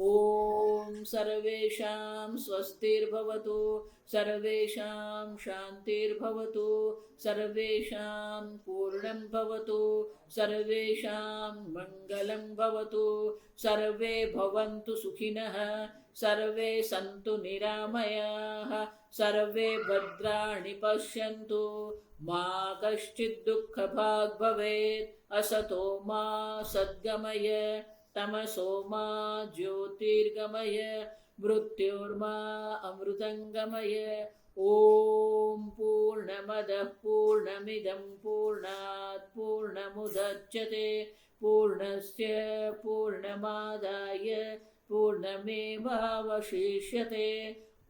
ઓમ સર્વેષાં સ્વસ્તિર્ભવતુ સર્વેષાં શાંતિર્ભવતુ સર્વેષાં પૂર્ણં ભવતુ સર્વેષાં મંગલં ભવતુ સર્વે ભવन्तુ સુખિનઃ સર્વે સन्तુ નિરામયાઃ સર્વે ભદ્રાણિ પશ્યन्तુ મા કશ્ચિદ દુઃખભાગ ભવેत्. અસતો મા સદ્ગમય તમસો મા જ્યોતિર્ગમય મૃત્યોર્મા અમૃતંગમય. ઓમ પૂર્ણમદઃ પૂર્ણમિદં પૂર્ણાત પૂર્ણમુદચ્યતે પૂર્ણસ્ય પૂર્ણમાદાય પૂર્ણમેવાવશિષ્યતે.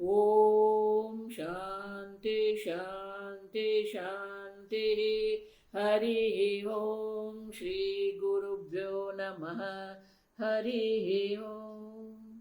ઓમ શાંતિ શાંતિ શાંતિ. હરિ ઓમ. શ્રી ગુરુભ્યો નમઃ. હરિ ઓમ.